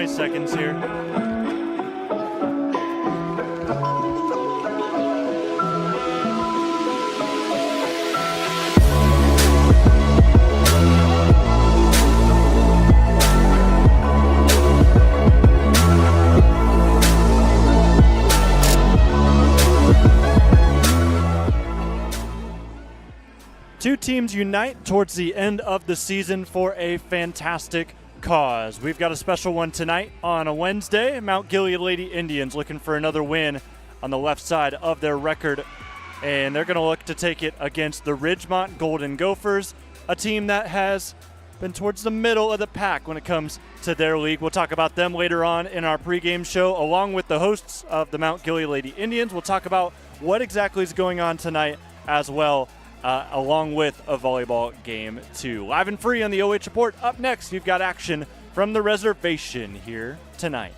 20 seconds here. Two teams unite towards the end of the season for a fantastic cause. We've got a special one tonight on a Wednesday. Mount Gilead Lady Indians looking for another win on the left side of their record, and they're going to look to take it against the Ridgemont Golden Gophers, a team that has been towards the middle of the pack when it comes to their league. We'll talk about them later on in our pregame show, along with the hosts of the Mount Gilead Lady Indians. We'll talk about what exactly is going on tonight as well, along with a volleyball game, too. Live and free on the OH Report. Up next, you've got action from the Reservation here tonight.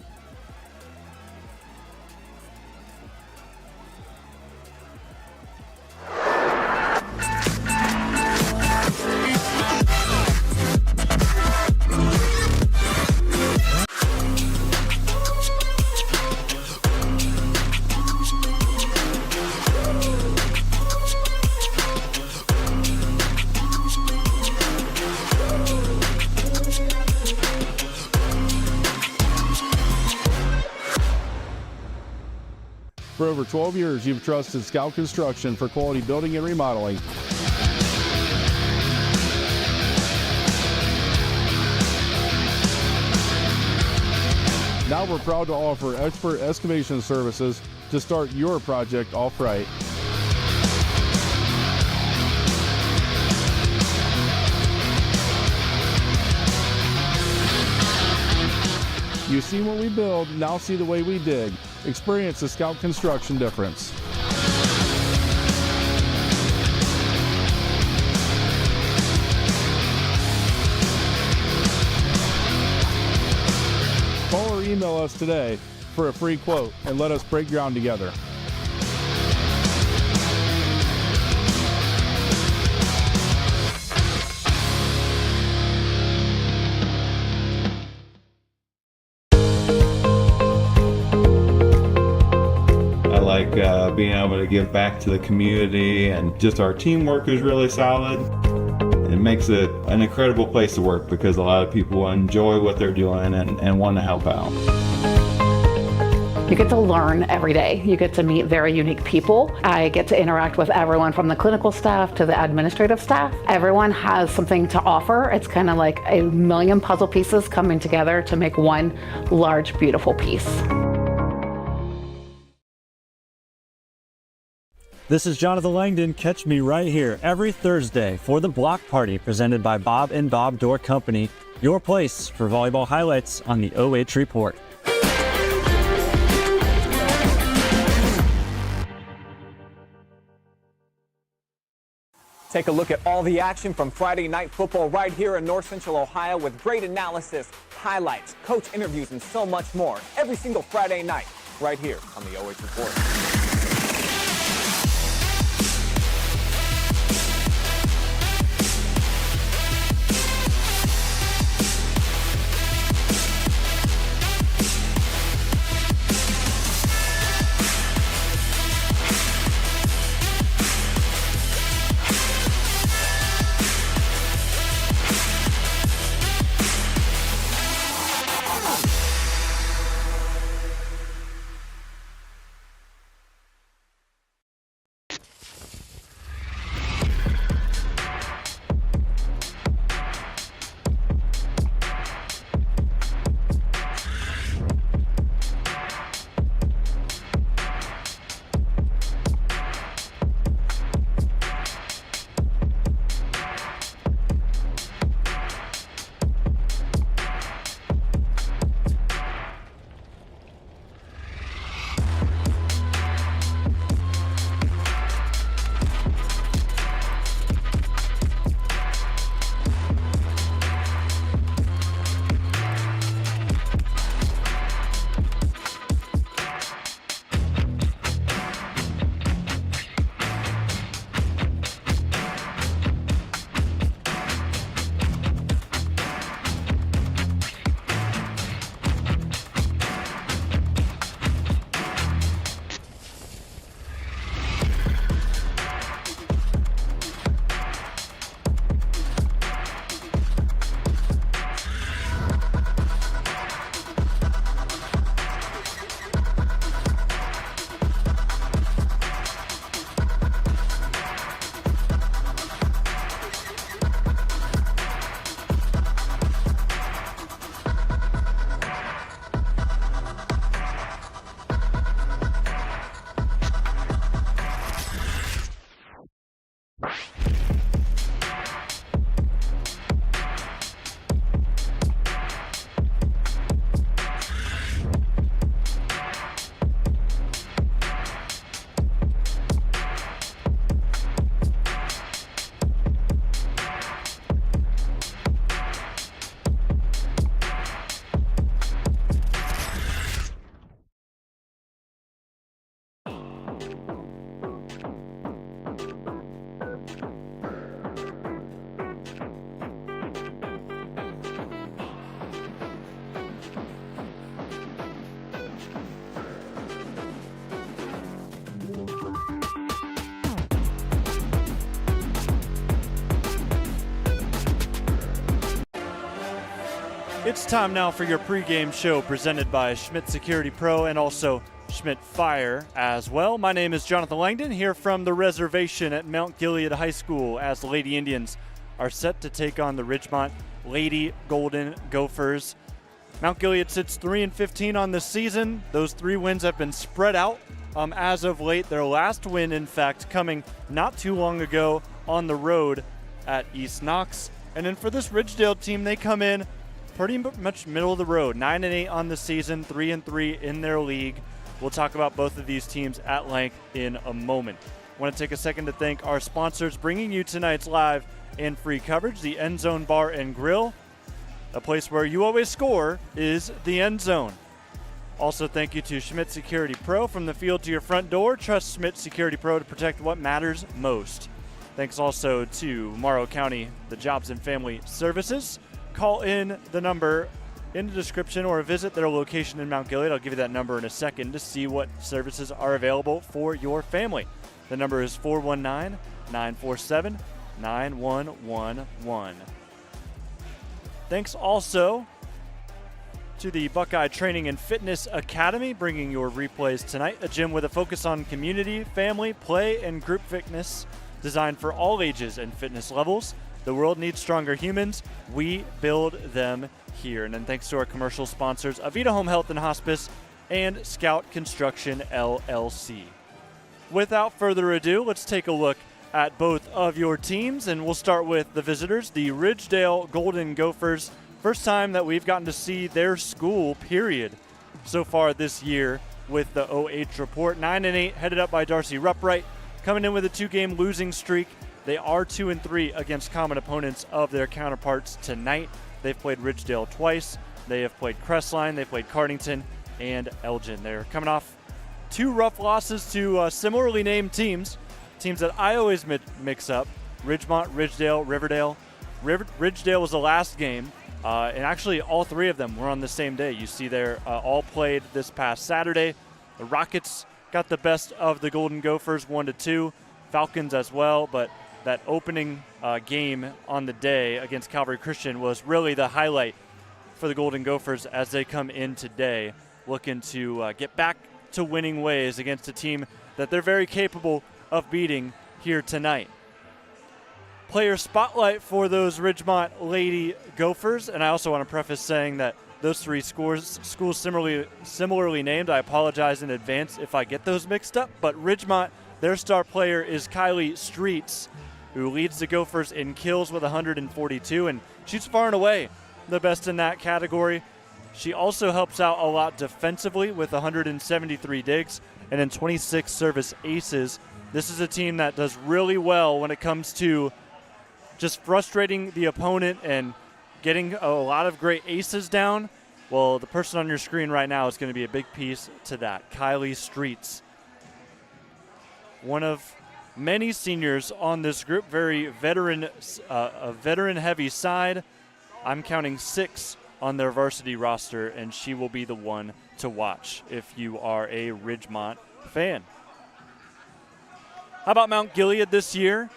For over 12 years, you've trusted Scout Construction for quality building and remodeling. Now we're proud to offer expert excavation services to start your project off right. You've seen what we build, now see the way we dig. Experience the Scout Construction difference. Call or email us today for a free quote and let us break ground together. Being able to give back to the community, and just our teamwork is really solid. It makes it an incredible place to work because a lot of people enjoy what they're doing and want to help out. You get to learn every day. You get to meet very unique people. I get to interact with everyone from the clinical staff to the administrative staff. Everyone has something to offer. It's kind of like a million puzzle pieces coming together to make one large, beautiful piece. This is Jonathan Langdon. Catch me right here every Thursday for the Block Party presented by Bob and Bob Door Company, your place for volleyball highlights on the OH Report. Take a look at all the action from Friday night football right here in North Central Ohio with great analysis, highlights, coach interviews, and so much more every single Friday night right here on the OH Report. It's time now for your pregame show presented by Schmidt Security Pro and also Schmidt Fire as well. My name is Jonathan Langdon here from the Reservation at Mount Gilead High School as the Lady Indians are set to take on the Ridgemont Lady Golden Gophers. Mount Gilead sits 3-15 on the season. Those 3 wins have been spread out as of late. Their last win, in fact, coming not too long ago on the road at East Knox. And then for this Ridgedale team, they come in pretty much middle of the road, 9-8 on the season, 3-3 in their league. We'll talk about both of these teams at length in a moment. I want to take a second to thank our sponsors bringing you tonight's live and free coverage, the End Zone Bar and Grill. A place where you always score is the End Zone. Also, thank you to Schmidt Security Pro. From the field to your front door, trust Schmidt Security Pro to protect what matters most. Thanks also to Morrow County, the Jobs and Family Services. Call in the number in the description or visit their location in Mount Gilead. I'll give you that number in a second to see what services are available for your family. The number is 419-947-9111. Thanks also to the Buckeye Training and Fitness Academy, bringing your replays tonight. A gym with a focus on community, family, play, and group fitness, designed for all ages and fitness levels. The world needs stronger humans. We build them here. And then thanks to our commercial sponsors, Avita Home Health and Hospice and Scout Construction, LLC. Without further ado, let's take a look at both of your teams, and we'll start with the visitors, the Ridgedale Golden Gophers. First time that we've gotten to see their school, period, so far this year with the OH.REPORT. 9-8, headed up by Darcy Rupright, coming in with a 2-game losing streak. They are 2-3 against common opponents of their counterparts tonight. They've played Ridgedale twice. They have played Crestline. They've played Cardington and Elgin. They're coming off 2 rough losses to similarly named teams that I always mix up: Ridgemont, Ridgedale, Riverdale. Ridgedale was the last game, and actually all 3 of them were on the same day. You see they're all played this past Saturday. The Rockets got the best of the Golden Gophers 1-2. Falcons as well, but that opening game on the day against Calvary Christian was really the highlight for the Golden Gophers as they come in today, looking to get back to winning ways against a team that they're very capable of beating here tonight. Player spotlight for those Ridgemont Lady Gophers, and I also want to preface saying that those 3 schools similarly named. I apologize in advance if I get those mixed up, but Ridgemont, their star player is Kylie Streets, who leads the Gophers in kills with 142, and she's far and away the best in that category. She also helps out a lot defensively with 173 digs and then 26 service aces. This is a team that does really well when it comes to just frustrating the opponent and getting a lot of great aces down. Well, the person on your screen right now is going to be a big piece to that. Kylie Streets, one of many seniors on this group, very veteran-heavy side. I'm counting 6 on their varsity roster, and she will be the one to watch if you are a Ridgemont fan. How about Mount Gilead this year?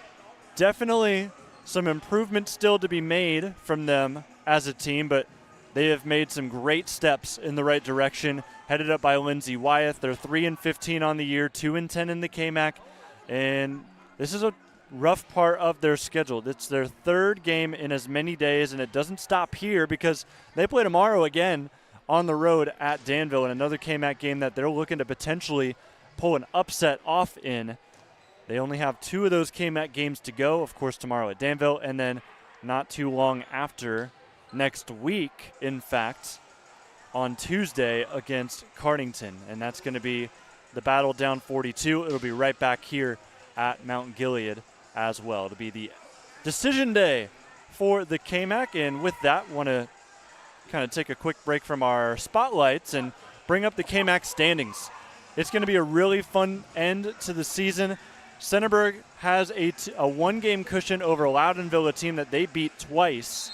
Definitely some improvement still to be made from them as a team, but they have made some great steps in the right direction, headed up by Lindsay Wyeth. They're 3-15 on the year, 2-10 in the KMAC. And this is a rough part of their schedule. It's their 3rd game in as many days, and it doesn't stop here because they play tomorrow again on the road at Danville in another KMAC game that they're looking to potentially pull an upset off in. They only have 2 of those KMAC games to go, of course, tomorrow at Danville, and then not too long after, next week, in fact, on Tuesday against Cardington. And that's going to be the battle down 42. It'll be right back here at Mount Gilead as well. It'll be the decision day for the KMAC. And with that, want to kind of take a quick break from our spotlights and bring up the KMAC standings. It's going to be a really fun end to the season. Centerburg has a 1-game cushion over Loudonville, a team that they beat twice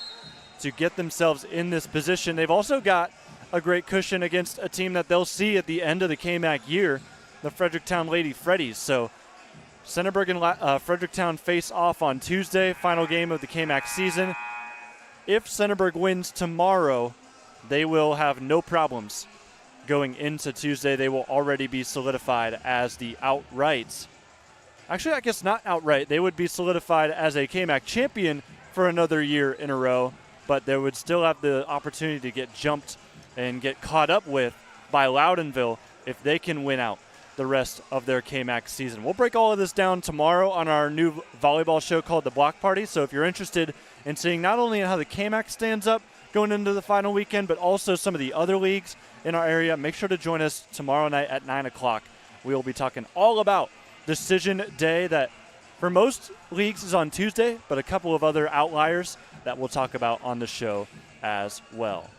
to get themselves in this position. They've also got a great cushion against a team that they'll see at the end of the KMAC year, the Fredericktown Lady Freddies. So Centerburg and Fredericktown face off on Tuesday, final game of the KMAC season. If Centerburg wins tomorrow, they will have no problems going into Tuesday. They will already be solidified as the outright. Actually, I guess not outright. They would be solidified as a KMAC champion for another year in a row, but they would still have the opportunity to get jumped and get caught up with by Loudonville if they can win out the rest of their KMAC season. We'll break all of this down tomorrow on our new volleyball show called The Block Party. So if you're interested in seeing not only how the KMAC stands up going into the final weekend, but also some of the other leagues in our area, make sure to join us tomorrow night at 9 o'clock. We will be talking all about Decision Day that for most leagues is on Tuesday, but a couple of other outliers that we'll talk about on the show as well.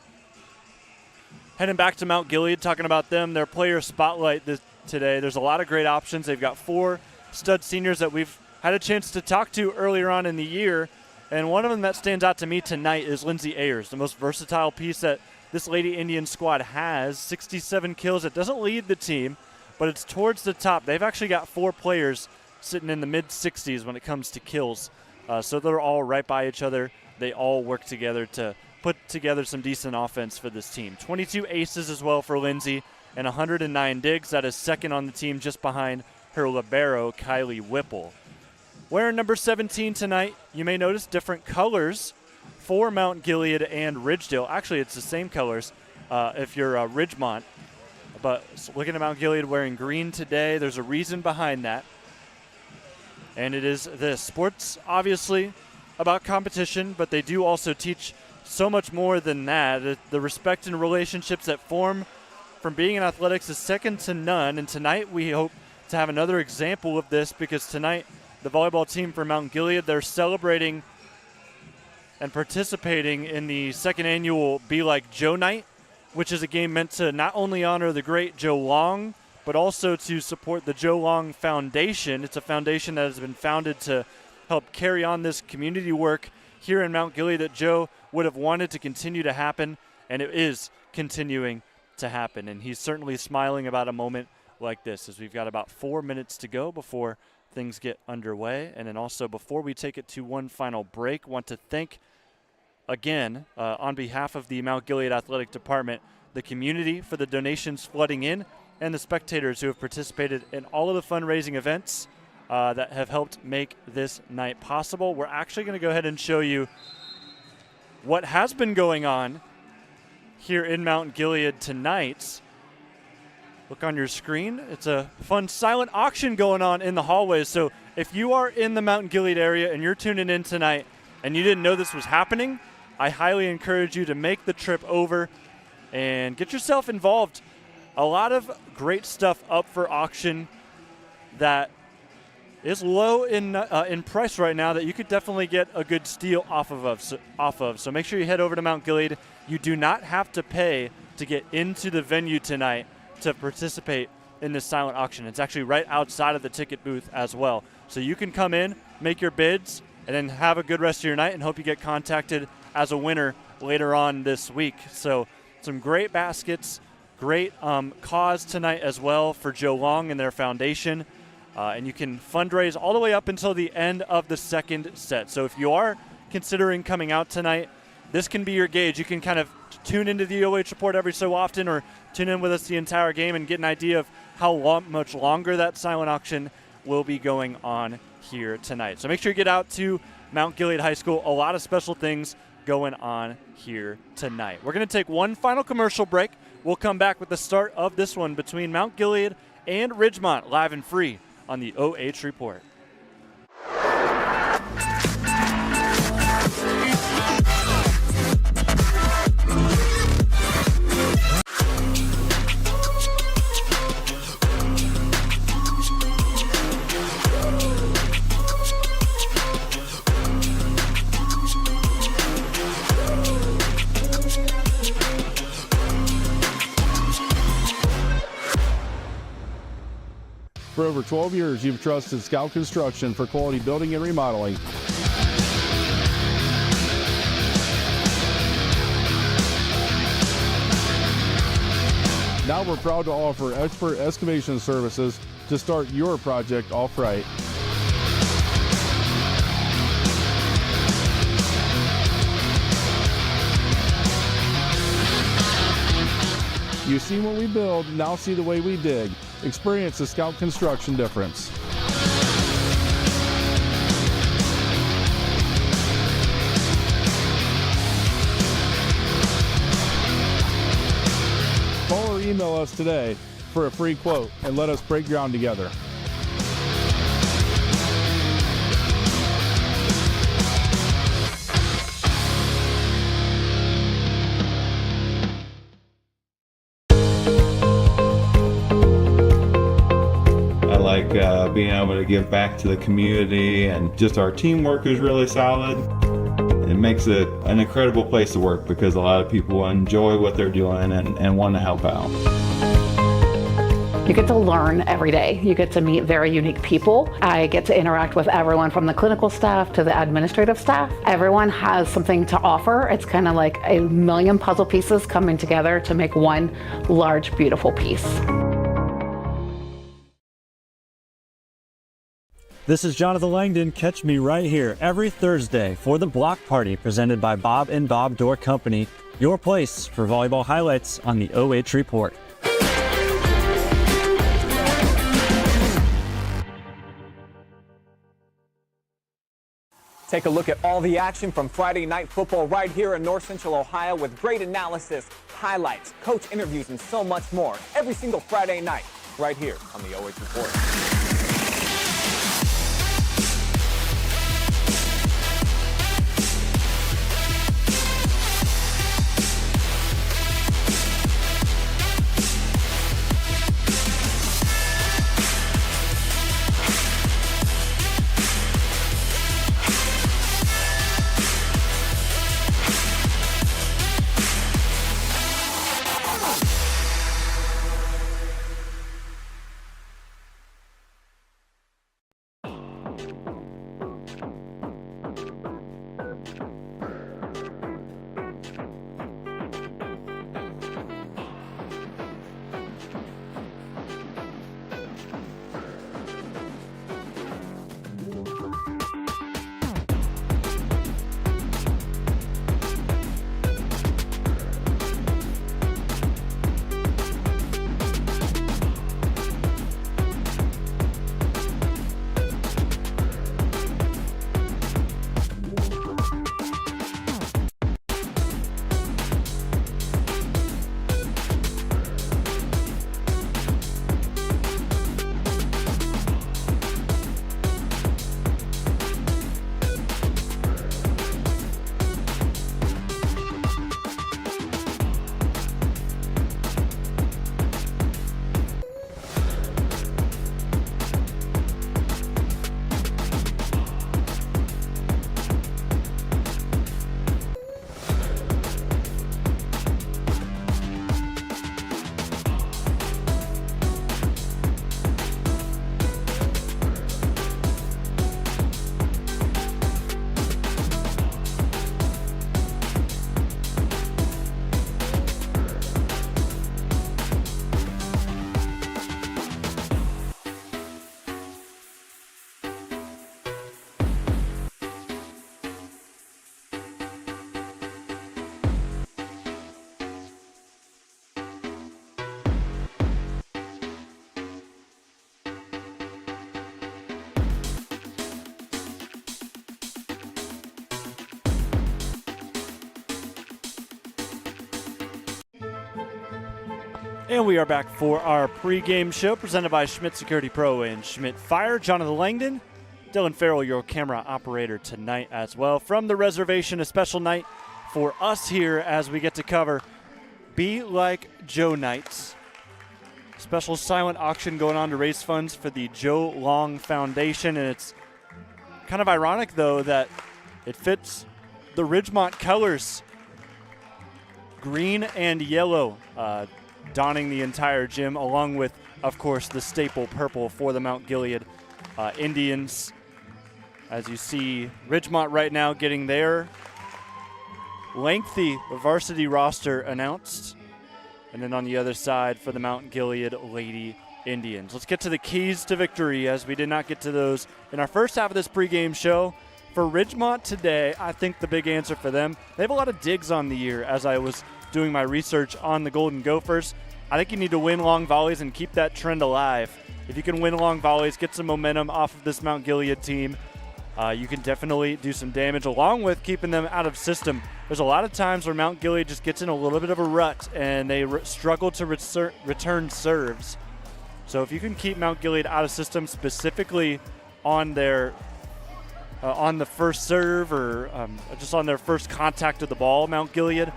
Heading back to Mount Gilead, talking about them, their player spotlight today. There's a lot of great options. They've got 4 stud seniors that we've had a chance to talk to earlier on in the year, and one of them that stands out to me tonight is Lindsay Ayers, the most versatile piece that this Lady Indian squad has. 67 kills. It doesn't lead the team, but it's towards the top. They've actually got 4 players sitting in the mid-60s when it comes to kills, so they're all right by each other. They all work together to put together some decent offense for this team. 22 aces as well for Lindsay and 109 digs. That is second on the team just behind her libero, Kylie Whipple. Wearing number 17 tonight, you may notice different colors for Mount Gilead and Ridgedale. Actually, it's the same colors if you're Ridgemont. But looking at Mount Gilead wearing green today, there's a reason behind that. And it is this. Sports, obviously, about competition, but they do also teach so much more than that. The respect and relationships that form from being in athletics is second to none. And tonight we hope to have another example of this, because tonight the volleyball team for Mount Gilead, they're celebrating and participating in the second annual Be Like Joe Night, which is a game meant to not only honor the great Joe Long, but also to support the Joe Long Foundation. It's a foundation that has been founded to help carry on this community work here in Mount Gilead that Joe would have wanted to continue to happen, and it is continuing to happen. And he's certainly smiling about a moment like this, as we've got about 4 minutes to go before things get underway. And then also, before we take it to one final break, want to thank again, on behalf of the Mount Gilead Athletic Department, the community for the donations flooding in, and the spectators who have participated in all of the fundraising events that have helped make this night possible. We're actually going to go ahead and show you what has been going on here in Mount Gilead tonight. Look on your screen. It's a fun silent auction going on in the hallways. So if you are in the Mount Gilead area and you're tuning in tonight and you didn't know this was happening, I highly encourage you to make the trip over and get yourself involved. A lot of great stuff up for auction that is low in price right now that you could definitely get a good steal off of. So make sure you head over to Mount Gilead. You do not have to pay to get into the venue tonight to participate in this silent auction. It's actually right outside of the ticket booth as well. So you can come in, make your bids, and then have a good rest of your night, and hope you get contacted as a winner later on this week. So some great baskets, great cause tonight as well for Joe Long and their foundation. And you can fundraise all the way up until the end of the second set. So if you are considering coming out tonight, this can be your gauge. You can kind of tune into the OH Report every so often, or tune in with us the entire game and get an idea of how much longer that silent auction will be going on here tonight. So make sure you get out to Mount Gilead High School. A lot of special things going on here tonight. We're going to take one final commercial break. We'll come back with the start of this one between Mount Gilead and Ridgemont, live and free on the OH Report. For over 12 years, you've trusted Scout Construction for quality building and remodeling. Now we're proud to offer expert excavation services to start your project off right. You've seen what we build, now see the way we dig. Experience the Scout construction difference. Call or email us today for a free quote and let us break ground together. I like being able to give back to the community, and just our teamwork is really solid. It makes it an incredible place to work because a lot of people enjoy what they're doing and want to help out. You get to learn every day. You get to meet very unique people. I get to interact with everyone from the clinical staff to the administrative staff. Everyone has something to offer. It's kind of like a million puzzle pieces coming together to make one large, beautiful piece. This is Jonathan Langdon. Catch me right here every Thursday for the Block Party presented by Bob and Bob Door Company, your place for volleyball highlights on the OH Report. Take a look at all the action from Friday night football right here in North Central Ohio with great analysis, highlights, coach interviews, and so much more every single Friday night right here on the OH Report. And we are back for our pregame show presented by Schmidt Security Pro and Schmidt Fire. Jonathan Langdon, Dylan Farrell, your camera operator tonight as well. From the reservation, a special night for us here as we get to cover Be Like Joe Nights. Special silent auction going on to raise funds for the Joe Long Foundation. And it's kind of ironic, though, that it fits the Ridgemont colors, green and yellow, donning the entire gym, along with, of course, the staple purple for the Mount Gilead Indians. As you see, Ridgemont right now getting their lengthy varsity roster announced. And then on the other side for the Mount Gilead Lady Indians. Let's get to the keys to victory, as we did not get to those in our first half of this pregame show. For Ridgemont today, I think the big answer for them, they have a lot of digs on the year as I was doing my research on the Golden Gophers. I think you need to win long volleys and keep that trend alive. If you can win long volleys, get some momentum off of this Mount Gilead team, you can definitely do some damage along with keeping them out of system. There's a lot of times where Mount Gilead just gets in a little bit of a rut and they struggle to return serves. So if you can keep Mount Gilead out of system, specifically on their on the first serve or just on their first contact of the ball, Mount Gilead,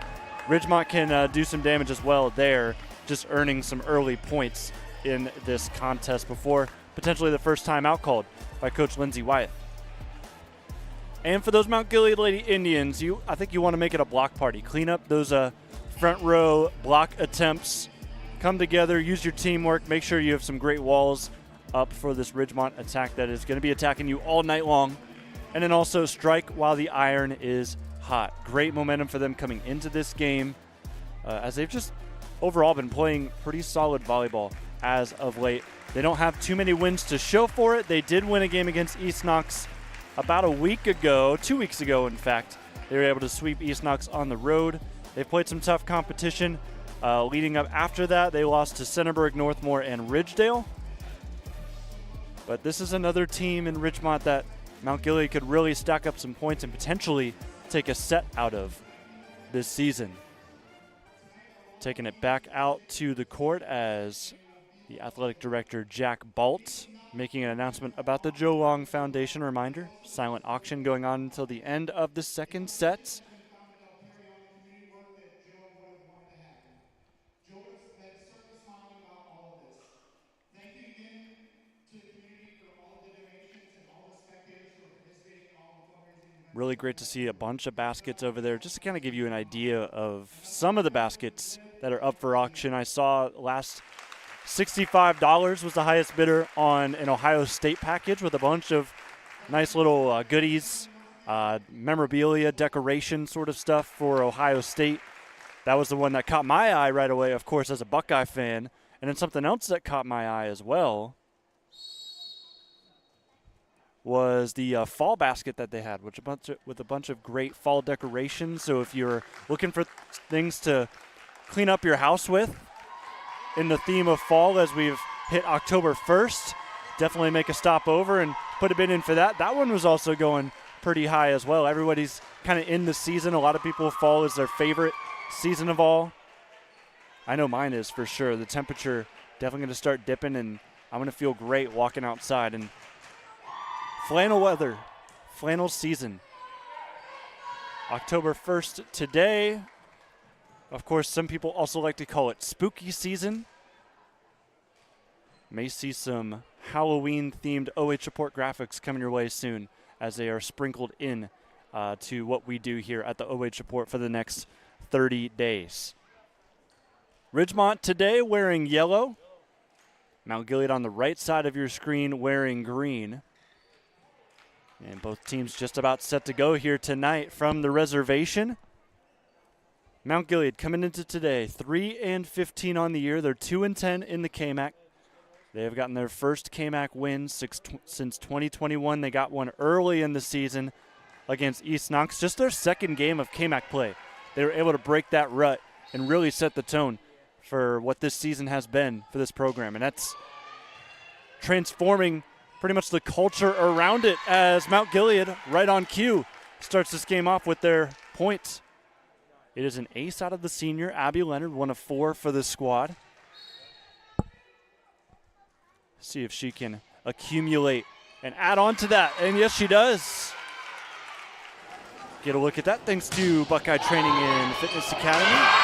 Ridgemont can do some damage as well there, just earning some early points in this contest before potentially the first time out called by Coach Lindsey Wyeth. And for those Mount Gilead Lady Indians, I think you want to make it a block party. Clean up those front row block attempts. Come together, use your teamwork, make sure you have some great walls up for this Ridgemont attack that is going to be attacking you all night long. And then also strike while the iron is hot. Great momentum for them coming into this game as they've just overall been playing pretty solid volleyball as of late. They don't have too many wins to show for it. They did win a game against East Knox about a week ago, 2 weeks ago in fact. They were able to sweep East Knox on the road. They played some tough competition. Leading up after that, they lost to Centerburg, Northmore, and Ridgedale. But this is another team in Ridgemont that Mount Gilead could really stack up some points and potentially take a set out of this season. Taking it back out to the court as the athletic director, Jack Balt, making an announcement about the Joe Long Foundation. Reminder, silent auction going on until the end of the second set. Really great to see a bunch of baskets over there, just to kind of give you an idea of some of the baskets that are up for auction. I saw last $65 was the highest bidder on an Ohio State package with a bunch of nice little goodies, memorabilia, decoration sort of stuff for Ohio State. That was the one that caught my eye right away, of course, as a Buckeye fan. And then something else that caught my eye as well was the fall basket that they had, with a bunch of great fall decorations. So if you're looking for things to clean up your house with in the theme of fall as we've hit October 1st, definitely make a stop over and put a bid in for that. That one was also going pretty high as well. Everybody's kind of in the season. A lot of people, fall is their favorite season of all. I know mine is for sure. The temperature definitely going to start dipping, and I'm going to feel great walking outside. And flannel weather, flannel season. October 1st today. Of course, some people also like to call it spooky season. May see some Halloween-themed OH.REPORT graphics coming your way soon as they are sprinkled in to what we do here at the OH.REPORT for the next 30 days. Ridgemont today wearing yellow. Mount Gilead on the right side of your screen wearing green. And both teams just about set to go here tonight from the reservation. Mount Gilead coming into today 3-15 on the year. They're 2-10 in the KMAC. They have gotten their first KMAC win since 2021. They got one early in the season against East Knox. Just their second game of KMAC play. They were able to break that rut and really set the tone for what this season has been for this program. And that's transforming pretty much the culture around it as Mount Gilead, right on cue, starts this game off with their points. It is an ace out of the senior, Abby Leonard, 1 of 4 for the squad. See if she can accumulate and add on to that. And yes, she does. Get a look at that thanks to Buckeye Training and Fitness Academy.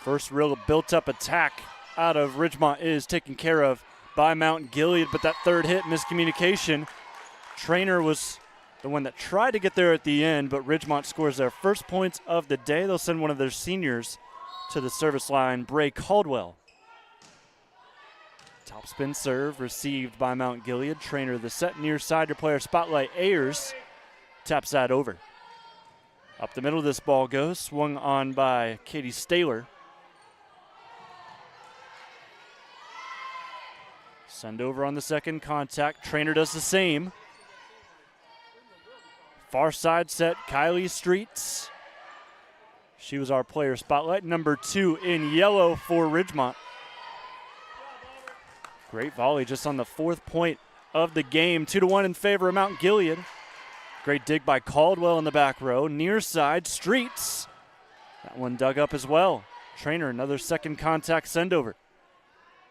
First real built-up attack out of Ridgemont is taken care of by Mount Gilead, but that third hit, miscommunication. Trainer was the one that tried to get there at the end, but Ridgemont scores their first points of the day. They'll send one of their seniors to the service line, Bray Caldwell. Topspin serve received by Mount Gilead. Trainer the set near side to player spotlight. Ayers taps that over. Up the middle this ball goes, swung on by Katie Staylor. Send over on the second contact. Trainer does the same. Far side set, Kylie Streets. She was our player spotlight. Number 2 in yellow for Ridgemont. Great volley just on the 4th point of the game. 2-1 in favor of Mount Gilead. Great dig by Caldwell in the back row. Near side, Streets. That one dug up as well. Trainer, another second contact send over.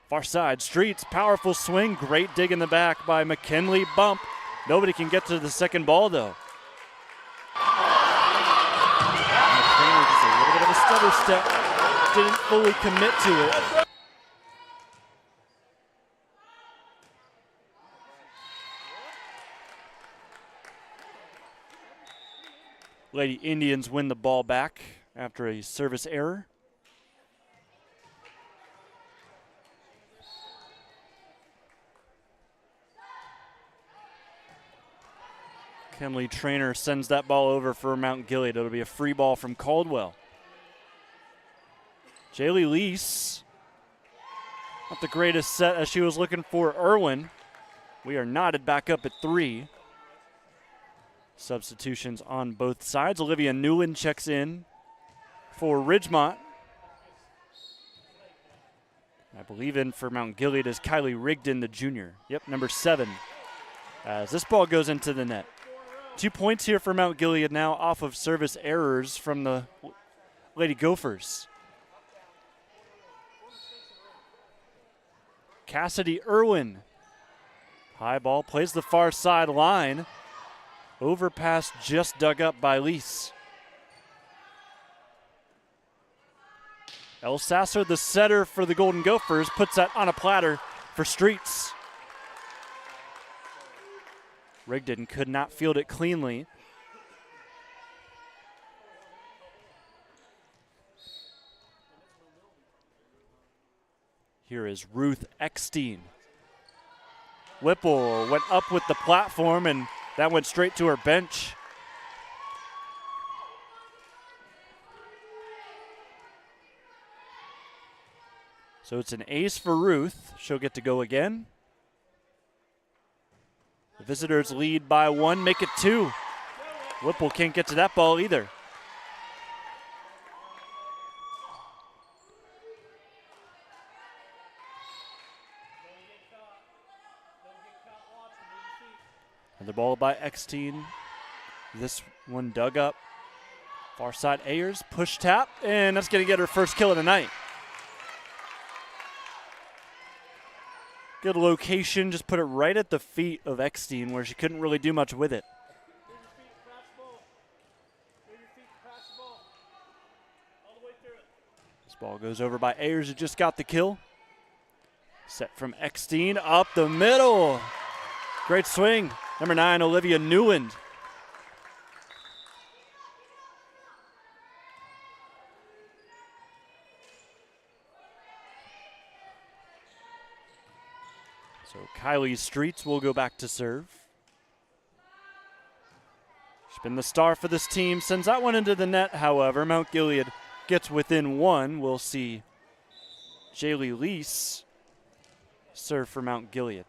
Far side, Streets, powerful swing. Great dig in the back by McKinley. Bump. Nobody can get to the second ball, though. And Trainer just a little bit of a stutter step. Didn't fully commit to it. Lady Indians win the ball back after a service error. Kenley Trainer sends that ball over for Mount Gilead. It'll be a free ball from Caldwell. Jalen Reese, not the greatest set as she was looking for Irwin. We are knotted back up at 3. Substitutions on both sides. Olivia Newland checks in for Ridgemont. I believe in for Mount Gilead is Kylie Rigdon, the junior. Yep, number 7. As this ball goes into the net. 2 points here for Mount Gilead now off of service errors from the Lady Gophers. Cassidy Irwin. High ball, plays the far side line. Overpass just dug up by Lease. El Sasser, the setter for the Golden Gophers, puts that on a platter for Streets. Rigdon could not field it cleanly. Here is Ruth Eckstein. Whipple went up with the platform, and that went straight to her bench. So it's an ace for Ruth. She'll get to go again. The visitors lead by 1, make it 2. Whipple can't get to that ball either. Another ball by Eckstein. This one dug up. Far side Ayers, push tap, and that's going to get her first kill of the night. Good location, just put it right at the feet of Eckstein where she couldn't really do much with it. This ball goes over by Ayers, who just got the kill. Set from Eckstein, up the middle. Great swing. Number 9, Olivia Newland. So Kylie Streets will go back to serve. She's been the star for this team. Sends that one into the net, however. Mount Gilead gets within 1. We'll see Jalen Reese serve for Mount Gilead.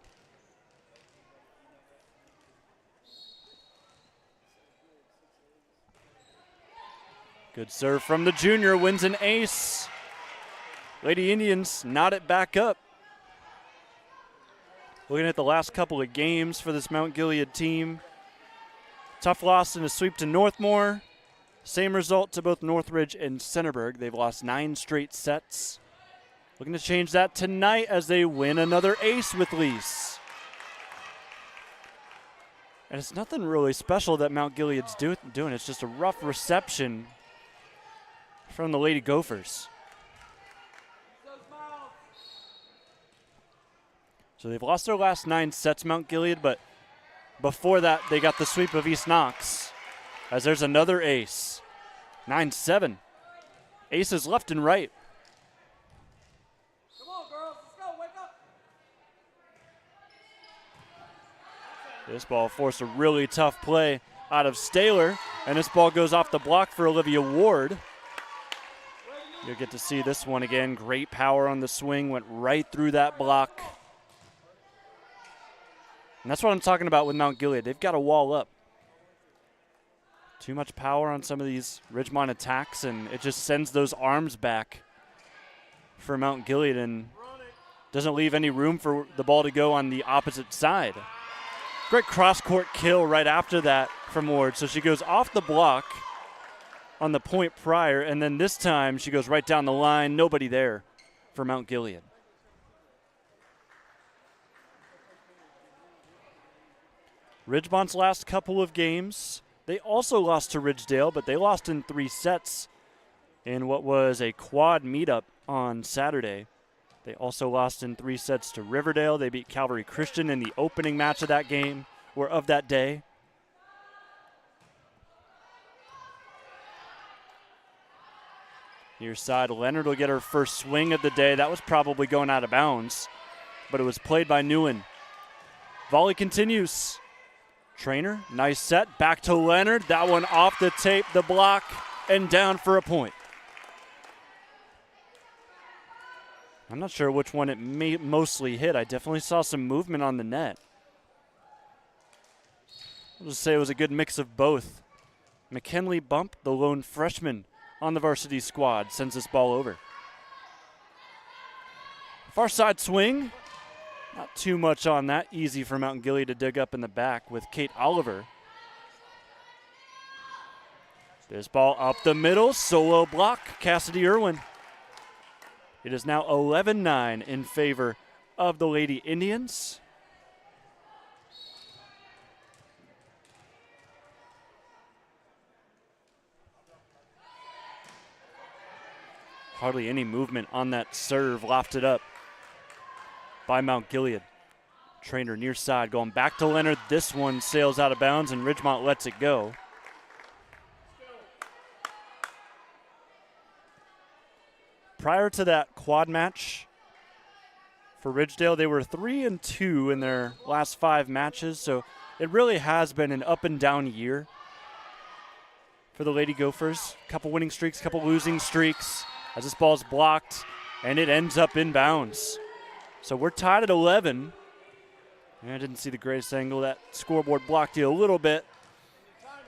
Good serve from the junior, wins an ace. Lady Indians knot it back up. Looking at the last couple of games for this Mount Gilead team. Tough loss in a sweep to Northmore. Same result to both Northridge and Centerburg. They've lost 9 straight sets. Looking to change that tonight as they win another ace with Lease. And it's nothing really special that Mount Gilead's doing. It's just a rough reception from the Lady Gophers. So they've lost their last 9 sets, Mount Gilead, but before that, they got the sweep of East Knox. As there's another ace. 9-7. Aces left and right. Come on, girls, let's go, wake up. This ball forced a really tough play out of Staler, and this ball goes off the block for Olivia Ward. You'll get to see this one again. Great power on the swing, went right through that block. And that's what I'm talking about with Mount Gilead. They've got to wall up. Too much power on some of these Ridgemont attacks, and it just sends those arms back for Mount Gilead and doesn't leave any room for the ball to go on the opposite side. Great cross-court kill right after that from Ward. So she goes off the block on the point prior, and then this time she goes right down the line. Nobody there for Mount Gilead. Ridgemont's last couple of games, they also lost to Ridgedale, but they lost in 3 sets in what was a quad meetup on Saturday. They also lost in 3 sets to Riverdale. They beat Calvary Christian in the opening match of that game, or of that day. Near side, Leonard will get her first swing of the day. That was probably going out of bounds, but it was played by Newen. Volley continues. Trainer, nice set. Back to Leonard. That one off the tape, the block, and down for a point. I'm not sure which one it mostly hit. I definitely saw some movement on the net. I'll just say it was a good mix of both. McKinley Bump, the lone freshman on the varsity squad, sends this ball over. Far side swing. Not too much on that. Easy for Mount Gilead to dig up in the back with Kate Oliver. This ball up the middle. Solo block. Cassidy Irwin. It is now 11-9 in favor of the Lady Indians. Hardly any movement on that serve, lofted up by Mount Gilead. Trainer near side going back to Leonard. This one sails out of bounds and Ridgemont lets it go. Prior to that quad match for Ridgedale, they were 3-2 in their last 5 matches, so it really has been an up and down year for the Lady Gophers. Couple winning streaks, couple losing streaks as this ball's blocked and it ends up in bounds. So we're tied at 11. And I didn't see the greatest angle. That scoreboard blocked you a little bit.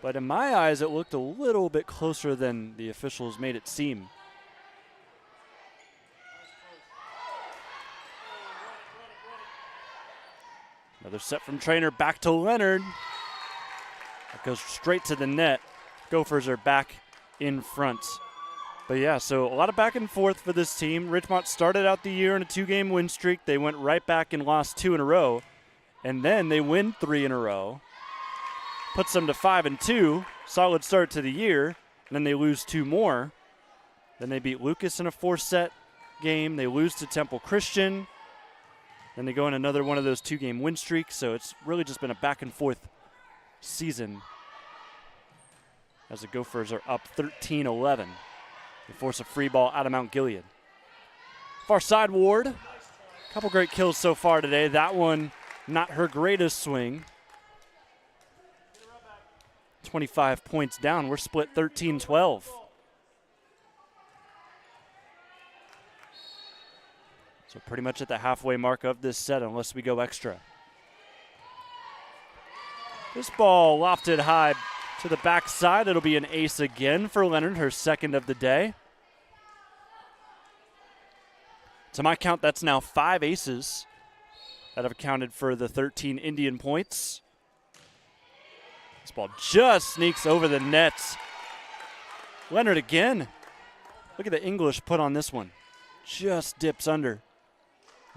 But in my eyes, it looked a little bit closer than the officials made it seem. Another set from Trainer, back to Leonard. That goes straight to the net. Gophers are back in front. But yeah, so a lot of back and forth for this team. Ridgemont started out the year in a 2-game win streak. They went right back and lost 2 in a row. And then they win 3 in a row. Puts them to 5-2. Solid start to the year. And then they lose 2 more. Then they beat Lucas in a 4-set game. They lose to Temple Christian. Then they go on another one of those 2-game win streaks. So it's really just been a back and forth season as the Gophers are up 13-11. They force a free ball out of Mount Gilead. Far side, Ward. Couple great kills so far today. That one, not her greatest swing. 25 points down. We're split 13-12. So pretty much at the halfway mark of this set unless we go extra. This ball lofted high to the backside. It'll be an ace again for Leonard, her second of the day. To my count, that's now 5 aces that have accounted for the 13 Indian points. This ball just sneaks over the nets. Leonard again. Look at the English put on this one. Just dips under.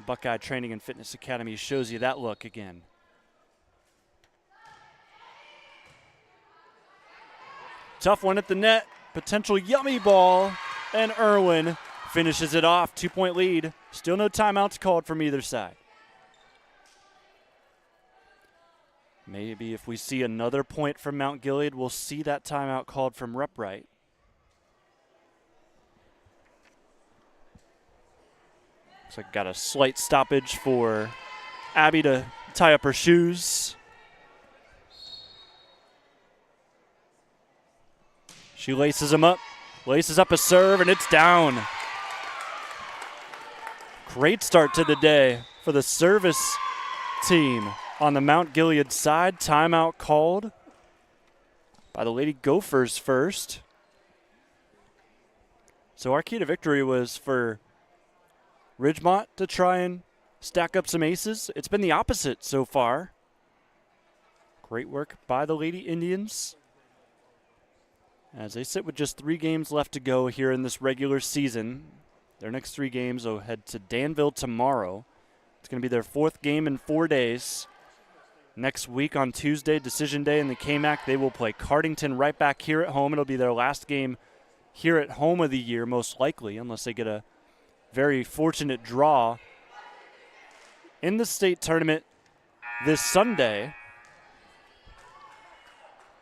Buckeye Training and Fitness Academy shows you that look again. Tough one at the net. Potential yummy ball. And Irwin finishes it off. 2-point lead. Still no timeouts called from either side. Maybe if we see another point from Mount Gilead, we'll see that timeout called from Reservation. Looks like got a slight stoppage for Abby to tie up her shoes. She laces him up, laces up a serve, and it's down. Great start to the day for the service team. on the Mount Gilead side. Timeout called by the Lady Gophers first. So our key to victory was for Ridgemont to try and stack up some aces. It's been the opposite so far. Great work by the Lady Indians as they sit with just 3 games left to go here in this regular season. Their next 3 games will head to Danville tomorrow. It's going to be their 4th game in 4 days. Next week on Tuesday, Decision Day in the KMAC, they will play Cardington right back here at home. It'll be their last game here at home of the year, most likely, unless they get a very fortunate draw in the state tournament this Sunday.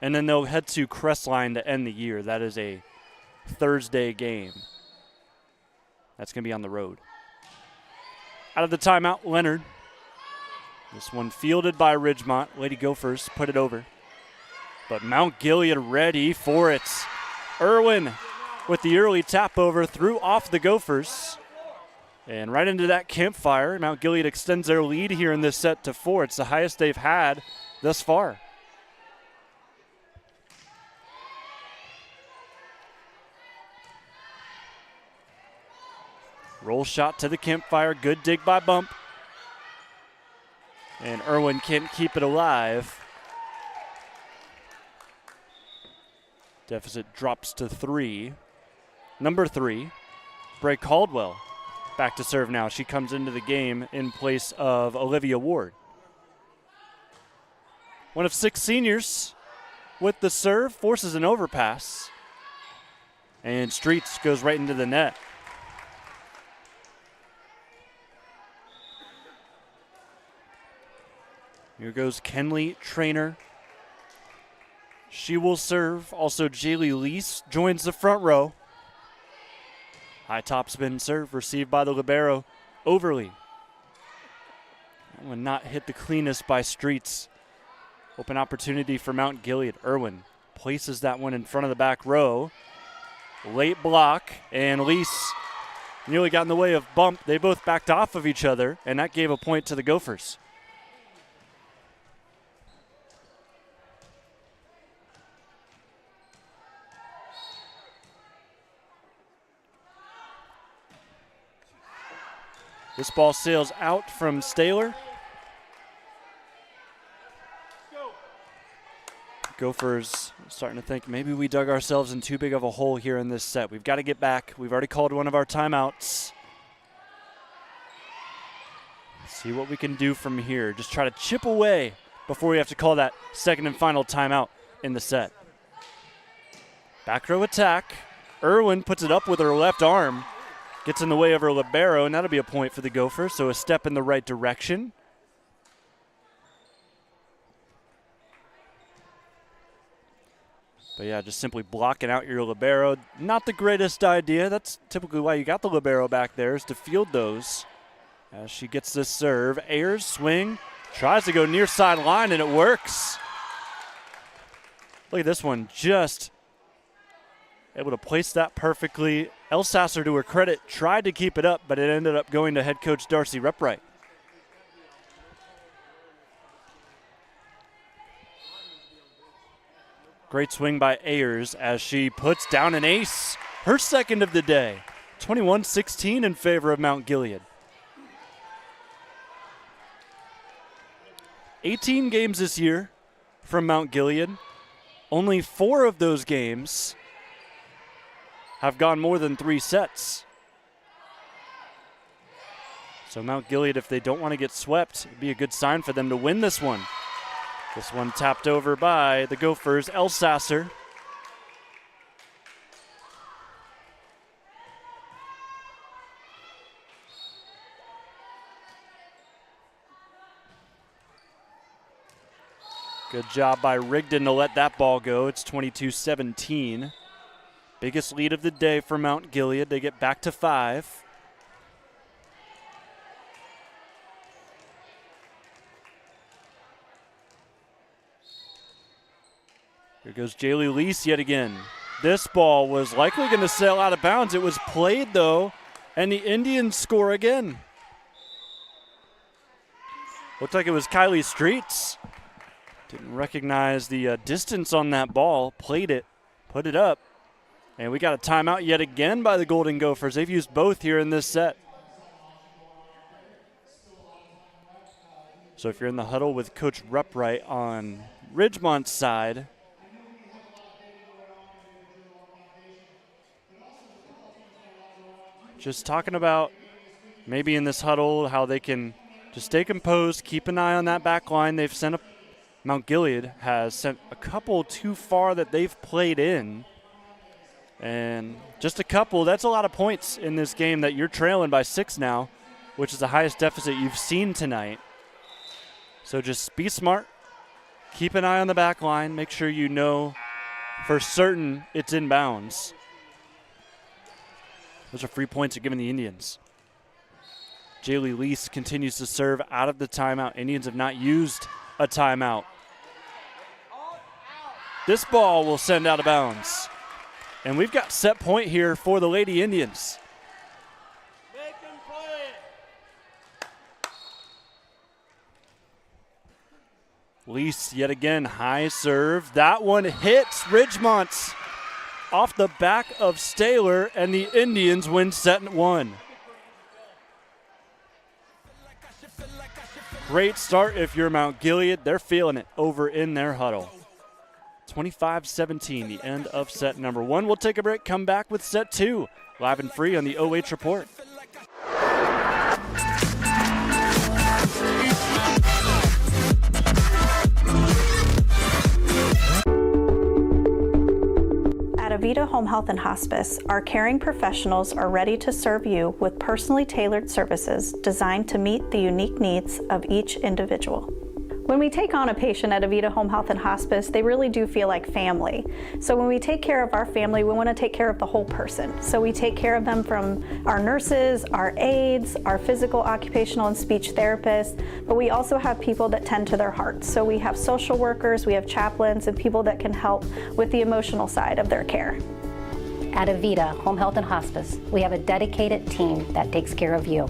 And then they'll head to Crestline to end the year. That is a Thursday game. That's going to be on the road. Out of the timeout, Leonard. This one fielded by Ridgemont. Lady Gophers put it over. But Mount Gilead ready for it. Irwin with the early tap over, threw off the Gophers. And right into that campfire. Mount Gilead extends their lead here in this set to 4. It's the highest they've had thus far. Roll shot to the campfire. Good dig by Bump. And Irwin can't keep it alive. Deficit drops to 3. Number 3, Bray Caldwell. Back to serve now. She comes into the game in place of Olivia Ward. One of 6 seniors with the serve, forces an overpass. And Streets goes right into the net. Here goes Kenley Trainer. She will serve. Also, Jalen Reese joins the front row. High top spin serve received by the libero, Overly. That one not hit the cleanest by Streets. Open opportunity for Mount Gilead. Irwin places that one in front of the back row. Late block, and Reese nearly got in the way of Bump. They both backed off of each other, and that gave a point to the Gophers. This ball sails out from Staler. Gophers starting to think maybe we dug ourselves in too big of a hole here in this set. We've got to get back. We've already called one of our timeouts. See what we can do from here. Just try to chip away before we have to call that second and final timeout in the set. Back row attack. Irwin puts it up with her left arm. Gets in the way of her libero, and that'll be a point for the Gophers, so a step in the right direction. But yeah, just simply blocking out your libero, not the greatest idea. That's typically why you got the libero back there, is to field those. As she gets this serve, Ayers swing, tries to go near sideline, and it works. Look at this one, just able to place that perfectly. Elsasser, to her credit, tried to keep it up, but it ended up going to head coach Darcy Repright. Great swing by Ayers as she puts down an ace, her second of the day. 21-16 in favor of Mount Gilead. 18 games this year from Mount Gilead. Only 4 of those games have gone more than 3 sets. So Mount Gilead, if they don't want to get swept, it'd be a good sign for them to win this one. This one tapped over by the Gophers, Elsasser. Good job by Rigdon to let that ball go. It's 22-17. Biggest lead of the day for Mount Gilead. They get back to 5. Here goes Jalen Reese yet again. This ball was likely going to sail out of bounds. It was played, though, and the Indians score again. Looked like it was Kylie Streets. Didn't recognize the distance on that ball. Played it, put it up. And we got a timeout yet again by the Golden Gophers. They've used both here in this set. So if you're in the huddle with Coach Repright on Ridgemont's side, just talking about maybe in this huddle how they can just stay composed, keep an eye on that back line. They've sent Mount Gilead has sent a couple too far that they've played in. And just a couple, that's a lot of points in this game that you're trailing by 6 now, which is the highest deficit you've seen tonight. So just be smart, keep an eye on the back line, make sure you know for certain it's in bounds. Those are free points you're giving the Indians. Jalen Reese continues to serve out of the timeout. Indians have not used a timeout. This ball will send out of bounds. And we've got set point here for the Lady Indians. Make them play it. Reese yet again, high serve. That one hits Ridgemont's off the back of Staylor, and the Indians win set 1. Great start if you're Mount Gilead. They're feeling it over in their huddle. 25-17, the end of set number 1. We'll take a break, come back with set 2, live and free on the OH Report. At Avita Home Health and Hospice, our caring professionals are ready to serve you with personally tailored services designed to meet the unique needs of each individual. When we take on a patient at Avita Home Health and Hospice, they really do feel like family. So when we take care of our family, we want to take care of the whole person. So we take care of them from our nurses, our aides, our physical, occupational, and speech therapists, but we also have people that tend to their hearts. So we have social workers, we have chaplains, and people that can help with the emotional side of their care. At Avita Home Health and Hospice, we have a dedicated team that takes care of you.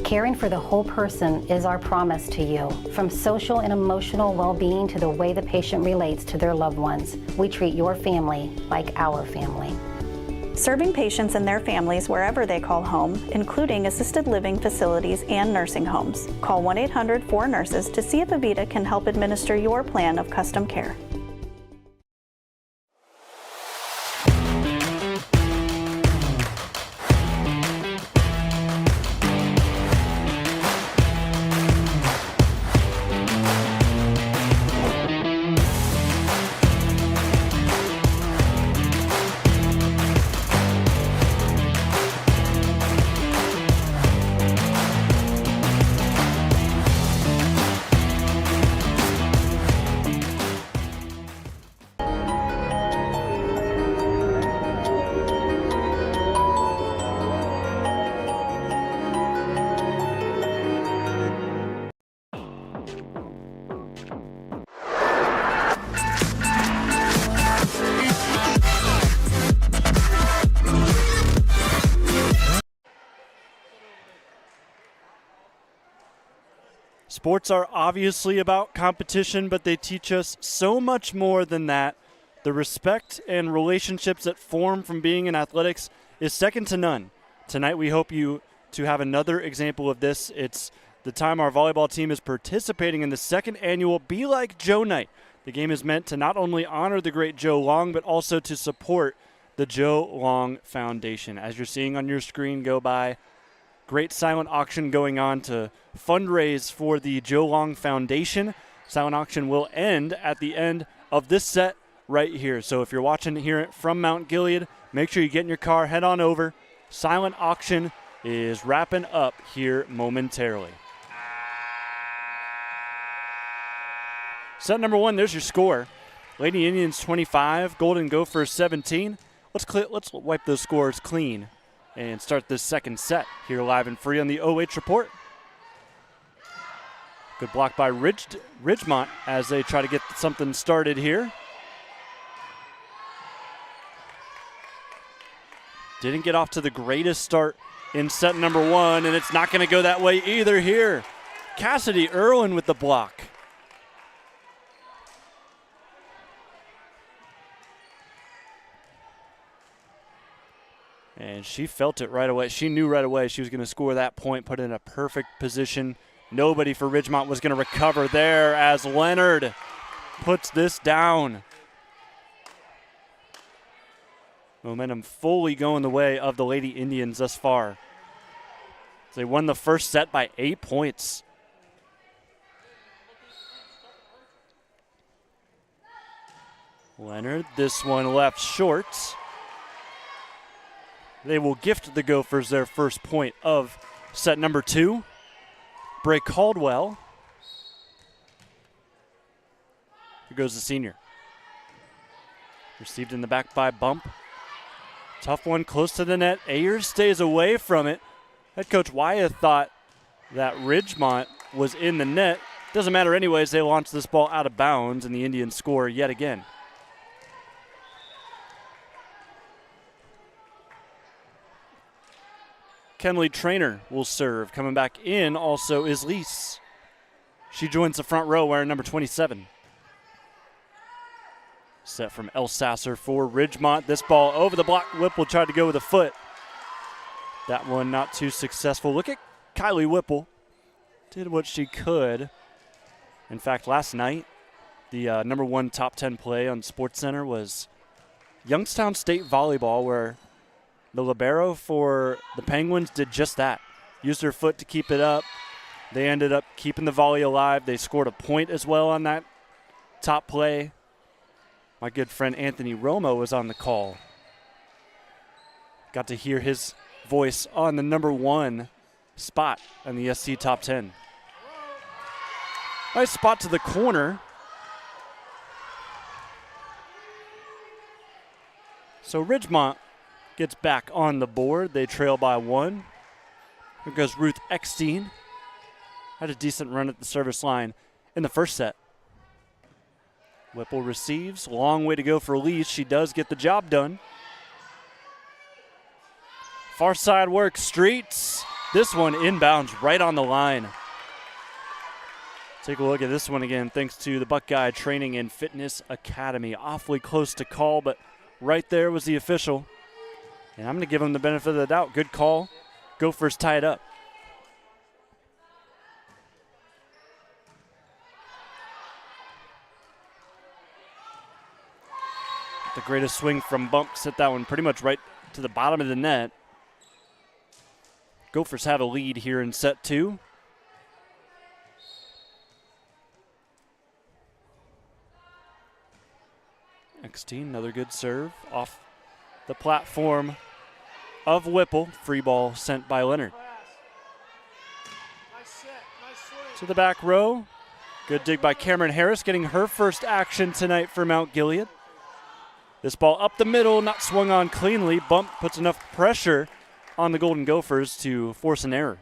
Caring for the whole person is our promise to you. From social and emotional well-being to the way the patient relates to their loved ones, we treat your family like our family. Serving patients and their families wherever they call home, including assisted living facilities and nursing homes. Call 1-800-4NURSES to see if Avita can help administer your plan of custom care. Sports are obviously about competition, but they teach us so much more than that. The respect and relationships that form from being in athletics is second to none. Tonight we hope you to have another example of this. It's the time our volleyball team is participating in the second annual Be Like Joe Night. The game is meant to not only honor the great Joe Long, but also to support the Joe Long Foundation. As you're seeing on your screen go by, great silent auction going on to fundraise for the Joe Long Foundation. Silent auction will end at the end of this set right here. So if you're watching here from Mount Gilead, make sure you get in your car, head on over. Silent auction is wrapping up here momentarily. Set number 1, there's your score. Lady Indians 25, Golden Gophers 17. Let's wipe those scores clean and start this second set here live and free on the OH Report. Good block by Ridgemont as they try to get something started here. Didn't get off to the greatest start in set number 1, and it's not going to go that way either here. Cassidy Irwin with the block. And she felt it right away. She knew right away she was going to score that point, put in a perfect position. Nobody for Ridgemont was going to recover there as Leonard puts this down. Momentum fully going the way of the Lady Indians thus far. They won the first set by 8 points. Leonard, this one left short. They will gift the Gophers their first point of set number 2. Bray Caldwell. Here goes the senior. Received in the back by Bump. Tough one close to the net. Ayers stays away from it. Head coach Wyeth thought that Ridgemont was in the net. Doesn't matter anyways. They launched this ball out of bounds, and the Indians score yet again. Kenley Trainer will serve. Coming back in also is Lease. She joins the front row wearing number 27. Set from El Sasser for Ridgemont. This ball over the block. Whipple tried to go with a foot. That one not too successful. Look at Kylie Whipple. Did what she could. In fact, last night, the number 1 top 10 play on SportsCenter was Youngstown State Volleyball, where the libero for the Penguins did just that. Used her foot to keep it up. They ended up keeping the volley alive. They scored a point as well on that top play. My good friend Anthony Romo was on the call. Got to hear his voice on the number 1 spot on the SC top 10. Nice spot to the corner. So Ridgemont gets back on the board. They trail by 1. Here goes Ruth Eckstein. Had a decent run at the service line in the first set. Whipple receives. Long way to go for Lease. She does get the job done. Far side work. Streets. This one inbounds right on the line. Take a look at this one again, thanks to the Buckeye Training and Fitness Academy. Awfully close to call, but right there was the official. And I'm going to give him the benefit of the doubt. Good call. Gophers tie it up. The greatest swing from Bump set that one pretty much right to the bottom of the net. Gophers have a lead here in set 2. Eckstein, another good serve off the platform of Whipple. Free ball sent by Leonard. To the back row. Good dig by Cameron Harris, getting her first action tonight for Mount Gilead. This ball up the middle, not swung on cleanly. Bump puts enough pressure on the Golden Gophers to force an error.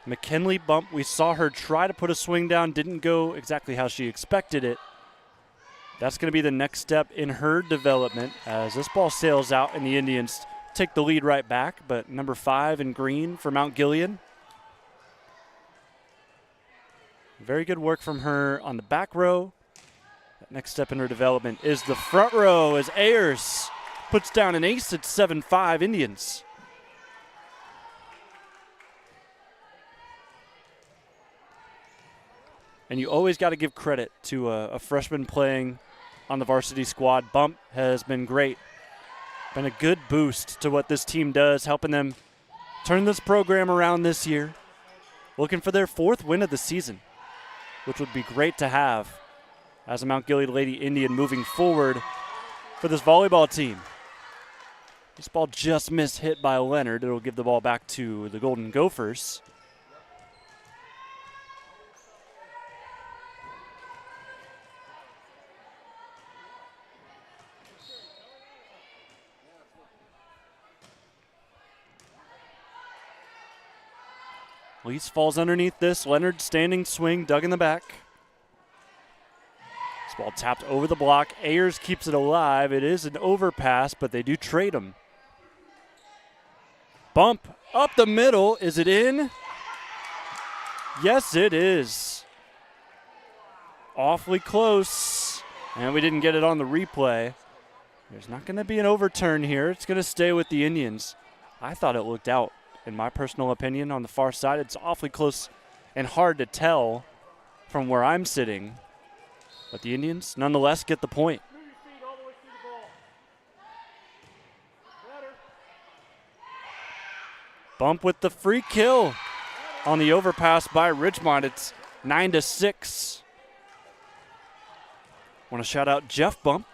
McKinley Bump, we saw her try to put a swing down, didn't go exactly how she expected it. That's going to be the next step in her development as this ball sails out and the Indians take the lead right back. But number 5 in green for Mount Gilead. Very good work from her on the back row. That next step in her development is the front row as Ayers puts down an ace at 7-5 Indians. And you always got to give credit to a freshman playing on the varsity squad. Bump has been great. Been a good boost to what this team does, helping them turn this program around this year. Looking for their 4th win of the season, which would be great to have as a Mount Gilead Lady Indian moving forward for this volleyball team. This ball just missed hit by Leonard. It'll give the ball back to the Golden Gophers. Lease falls underneath this. Leonard standing swing, dug in the back. This ball tapped over the block. Ayers keeps it alive. It is an overpass, but they do trade him. Bump up the middle. Is it in? Yes, it is. Awfully close. And we didn't get it on the replay. There's not going to be an overturn here. It's going to stay with the Indians. I thought it looked out, in my personal opinion, on the far side. It's awfully close and hard to tell from where I'm sitting. But the Indians, nonetheless, get the point. Bump with the free kill on the overpass by Ridgemont. It's 9-6. Want to shout out Jeff Bump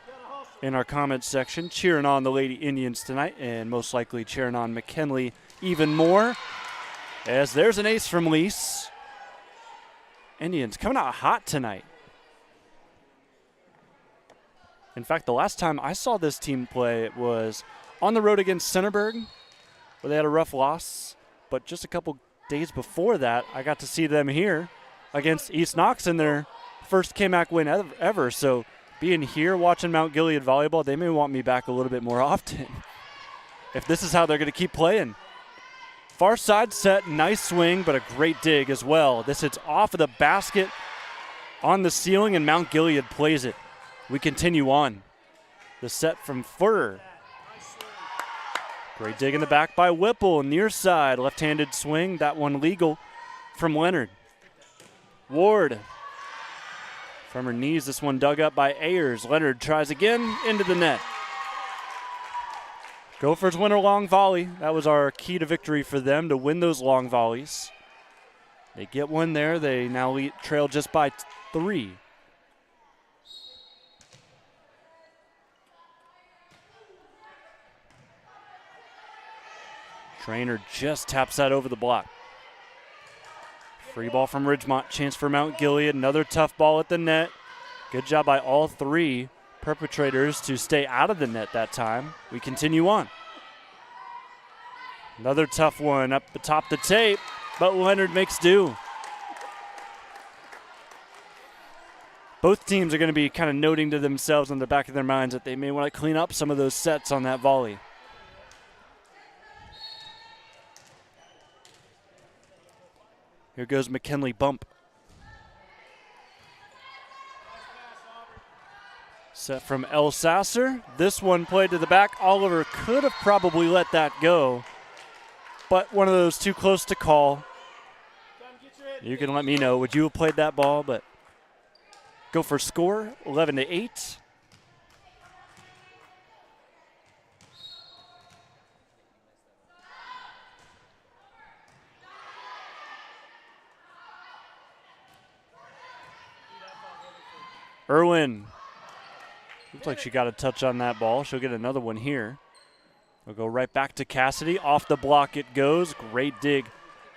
in our comments section, cheering on the Lady Indians tonight, and most likely cheering on McKinley even more, as there's an ace from Lease. Indians coming out hot tonight. In fact, the last time I saw this team play was on the road against Centerburg, where they had a rough loss. But just a couple days before that, I got to see them here against East Knox in their first KMAC win ever. So being here watching Mount Gilead volleyball, they may want me back a little bit more often if this is how they're going to keep playing. Far side set, nice swing, but a great dig as well. This hits off of the basket on the ceiling, and Mount Gilead plays it. We continue on. The set from Furr. Great dig in the back by Whipple, near side, left-handed swing, that one legal from Leonard. Ward from her knees, this one dug up by Ayers. Leonard tries again, into the net. Gophers win a long volley. That was our key to victory for them, to win those long volleys. They get one there. They now trail just by 3. Trainer just taps that over the block. Free ball from Ridgemont. Chance for Mount Gilead. Another tough ball at the net. Good job by all 3 perpetrators to stay out of the net that time. We continue on. Another tough one up atop the tape, but Leonard makes do. Both teams are going to be kind of noting to themselves in the back of their minds that they may want to clean up some of those sets on that volley. Here goes McKinley bump. Set from El Sasser. This one played to the back. Oliver could have probably let that go, but one of those too close to call. You can let me know. Would you have played that ball? But go for score, 11-8. Irwin. Looks like she got a touch on that ball. She'll get another one here. We'll go right back to Cassidy. Off the block it goes. Great dig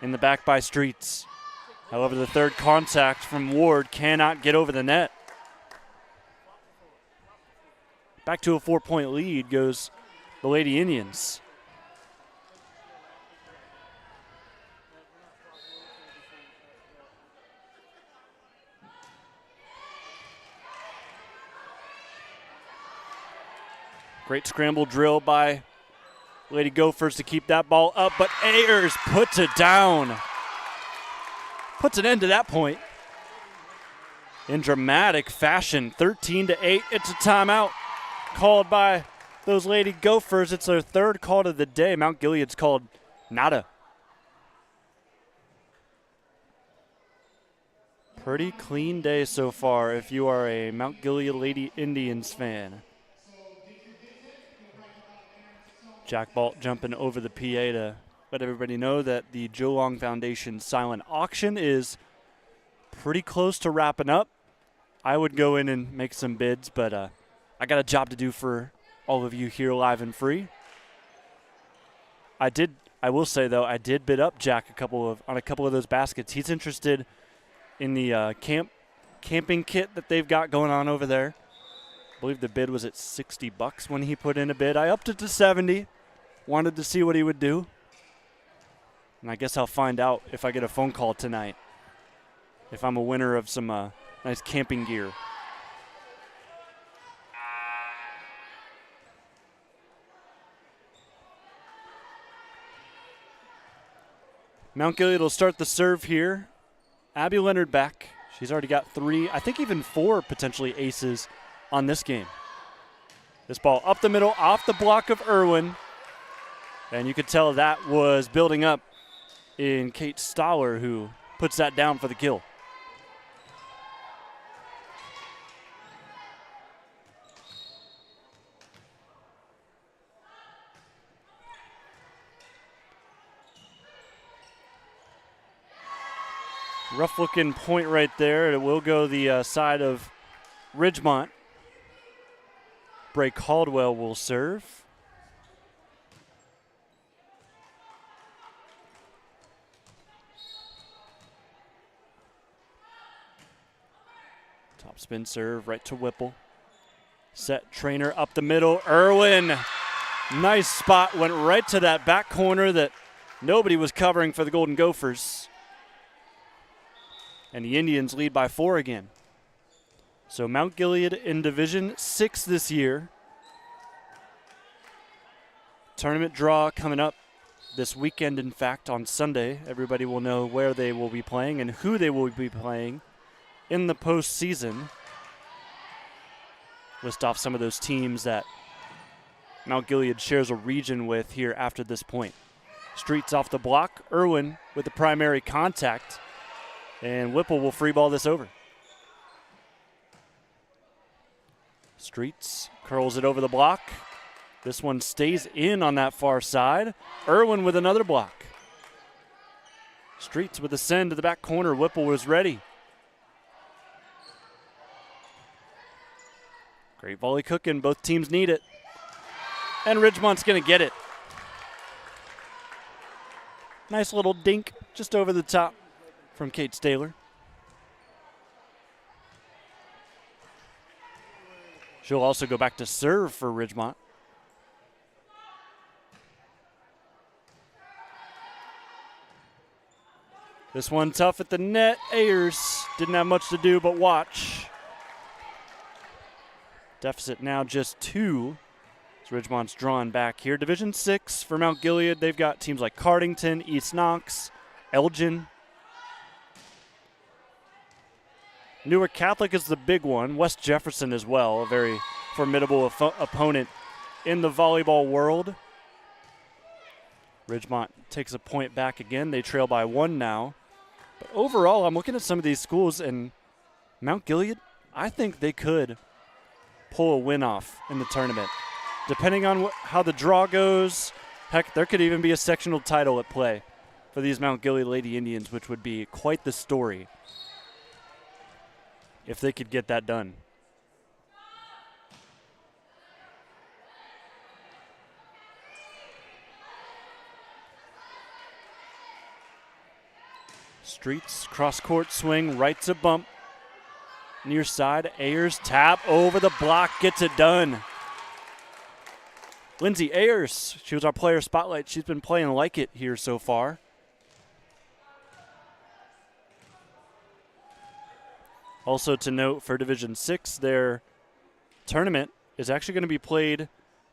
in the back by Streets. However, the third contact from Ward cannot get over the net. Back to a 4-point lead goes the Lady Indians. Great scramble drill by Lady Gophers to keep that ball up, but Ayers puts it down. Puts an end to that point in dramatic fashion. 13-8. It's a timeout called by those Lady Gophers. It's their third call of the day. Mount Gilead's called nada. Pretty clean day so far if you are a Mount Gilead Lady Indians fan. Jack Balt jumping over the PA to let everybody know that the Joe Long Foundation silent auction is pretty close to wrapping up. I would go in and make some bids, but I got a job to do for all of you here live and free. I will say though, I did bid up Jack on a couple of those baskets. He's interested in the camping kit that they've got going on over there. I believe the bid was at $60 when he put in a bid. I upped it to $70. Wanted to see what he would do. And I guess I'll find out if I get a phone call tonight, if I'm a winner of some nice camping gear. Mount Gilead will start the serve here. Abby Leonard back. She's already got 3, I think even 4 potentially aces on this game. This ball up the middle, off the block of Irwin. And you could tell that was building up in Kate Stoller, who puts that down for the kill. Rough looking point right there. It will go the side of Ridgemont. Bray Caldwell will serve. Top spin serve right to Whipple. Set trainer up the middle. Irwin. Nice spot. Went right to that back corner that nobody was covering for the Golden Gophers. And the Indians lead by 4 again. So Mount Gilead in Division 6 this year. Tournament draw coming up this weekend, in fact, on Sunday. Everybody will know where they will be playing and who they will be playing in the postseason. List off some of those teams that Mount Gilead shares a region with here after this point. Streets off the block. Irwin with the primary contact. And Whipple will free ball this over. Streets curls it over the block. This one stays in on that far side. Irwin with another block. Streets with a send to the back corner. Whipple was ready. Great volley cooking. Both teams need it. And Ridgemont's going to get it. Nice little dink just over the top from Kate Staler. She'll also go back to serve for Ridgemont. This one tough at the net. Ayers didn't have much to do but watch. Deficit now just 2. So Ridgemont's drawn back here. Division 6 for Mount Gilead. They've got teams like Cardington, East Knox, Elgin. Newark Catholic is the big one. West Jefferson as well, a very formidable opponent in the volleyball world. Ridgemont takes a point back again. They trail by 1 now. But overall, I'm looking at some of these schools, and Mount Gilead, I think they could pull a win off in the tournament. Depending on how the draw goes, heck, there could even be a sectional title at play for these Mount Gilead Lady Indians, which would be quite the story if they could get that done. Streets, cross-court swing, right to bump. Near side, Ayers, tap over the block, gets it done. Lindsay Ayers, she was our player spotlight. She's been playing like it here so far. Also to note for Division 6, their tournament is actually going to be played,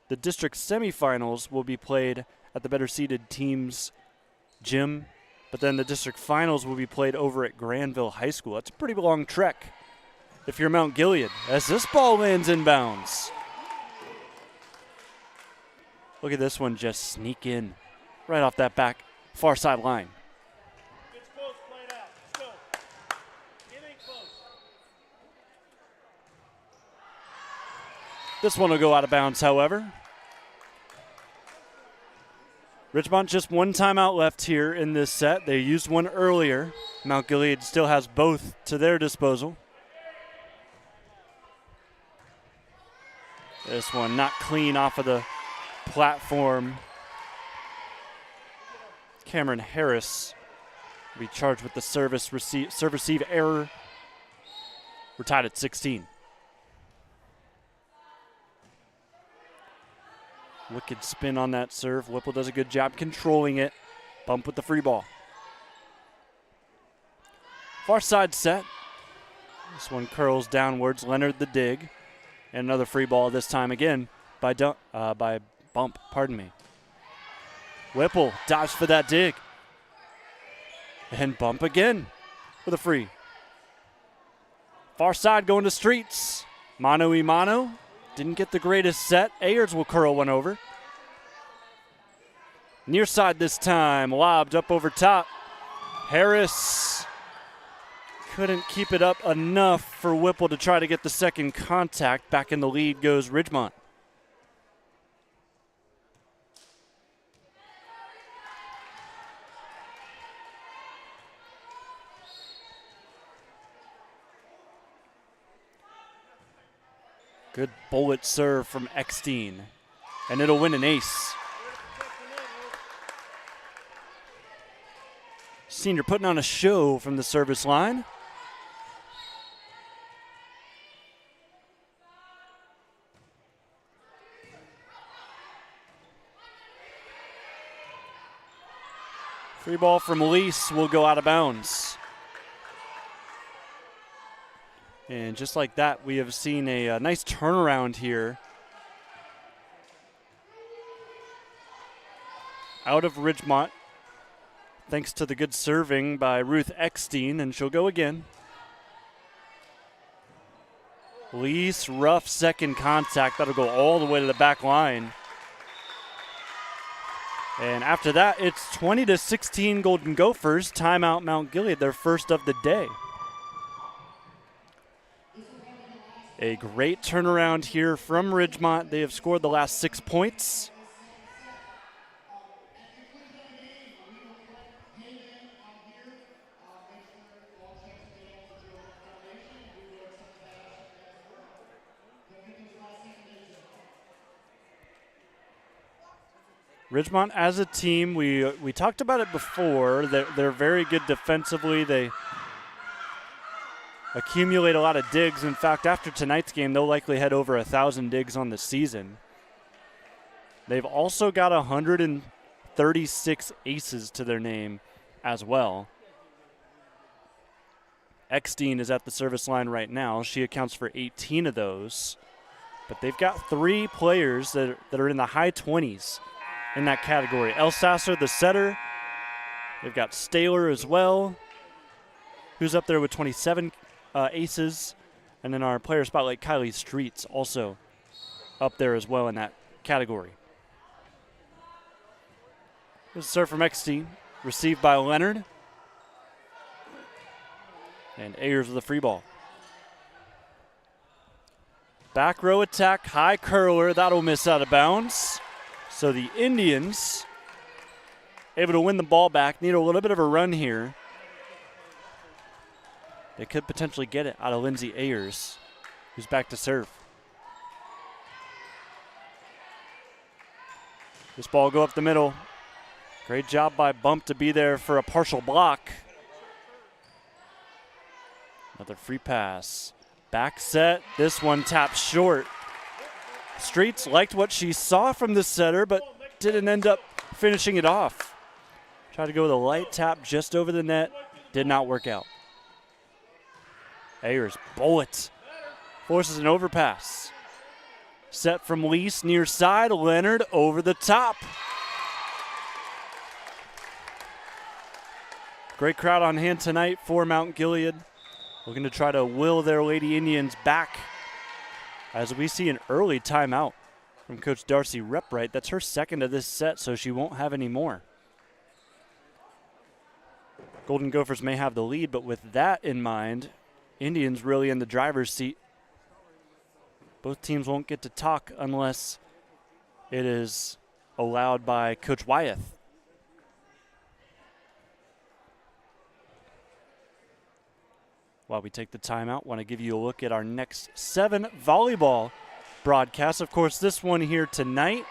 the district semifinals will be played at the better seeded teams' gym, but then the district finals will be played over at Granville High School. That's a pretty long trek if you're Mount Gilead, as this ball lands inbounds. Look at this one just sneak in right off that back far side line. It's close, play it out. Let's go. It ain't close. This one will go out of bounds, however. Ridgemont just 1 timeout left here in this set. They used one earlier. Mount Gilead still has both to their disposal. This one not clean off of the platform. Cameron Harris will be charged with the serve receive error. We're tied at 16. Wicked spin on that serve. Whipple does a good job controlling it. Bump with the free ball. Far side set. This one curls downwards. Leonard the dig. And another free ball this time again by bump. Pardon me. Whipple dives for that dig. And bump again for the free. Far side going to Streets. Mano y mano. Didn't get the greatest set. Ayers will curl one over. Near side this time. Lobbed up over top. Harris couldn't keep it up enough for Whipple to try to get the second contact. Back in the lead goes Ridgemont. Good bullet serve from Eckstein, and it'll win an ace. Senior putting on a show from the service line. Free ball from Lease will go out of bounds. And just like that, we have seen a nice turnaround here. Out of Ridgemont, thanks to the good serving by Ruth Eckstein, and she'll go again. Lease, rough second contact. That'll go all the way to the back line. And after that, it's 20-16 Golden Gophers. Timeout Mount Gilead, their first of the day. A great turnaround here from Ridgemont. They have scored the last 6 points. Ridgemont as a team, we talked about it before. They're very good defensively. They accumulate a lot of digs. In fact, after tonight's game, they'll likely head over 1,000 digs on the season. They've also got 136 aces to their name as well. Eckstein is at the service line right now. She accounts for 18 of those. But they've got 3 players that are in the high 20s in that category. Elsasser, the setter. They've got Staler as well, who's up there with 27 aces. And then our player spotlight, Kylie Streets, also up there as well in that category. This is serve from Eckstein, received by Leonard. And Ayers with a free ball. Back row attack, high curler, that'll miss out of bounds. So the Indians able to win the ball back, need a little bit of a run here. They could potentially get it out of Lindsay Ayers, who's back to serve. This ball will go up the middle. Great job by Bump to be there for a partial block. Another free pass. Back set, this one taps short. Streets liked what she saw from the setter, but didn't end up finishing it off. Tried to go with a light tap just over the net. Did not work out. Ayers, bullet. Forces an overpass. Set from Lease, near side. Leonard over the top. Great crowd on hand tonight for Mount Gilead. Looking to try to will their Lady Indians back as we see an early timeout from Coach Darcy Repright. That's her second of this set, so she won't have any more. Golden Gophers may have the lead, but with that in mind, Indians really in the driver's seat. Both teams won't get to talk unless it is allowed by Coach Wyeth. While we take the timeout, want to give you a look at our next 7 volleyball broadcasts. Of course, this one here tonight,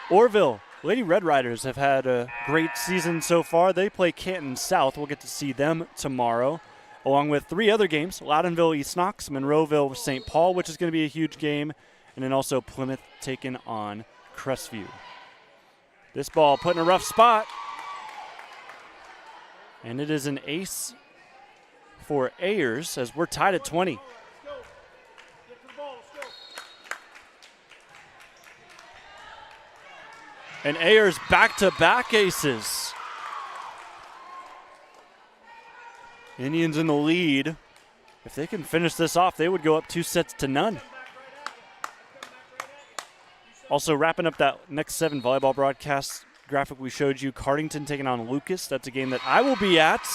Orville Lady Red Riders have had a great season so far. They play Canton South. We'll get to see them tomorrow, along with 3 other games, Loudonville East Knox, Monroeville St. Paul, which is going to be a huge game, and then also Plymouth taking on Crestview. This ball put in a rough spot, and it is an ace for Ayers as we're tied at 20. And Ayers back-to-back aces. Indians in the lead. If they can finish this off, they would go up 2-0. Also, wrapping up that next 7 volleyball broadcast graphic we showed you, Cardington taking on Lucas. That's a game that I will be at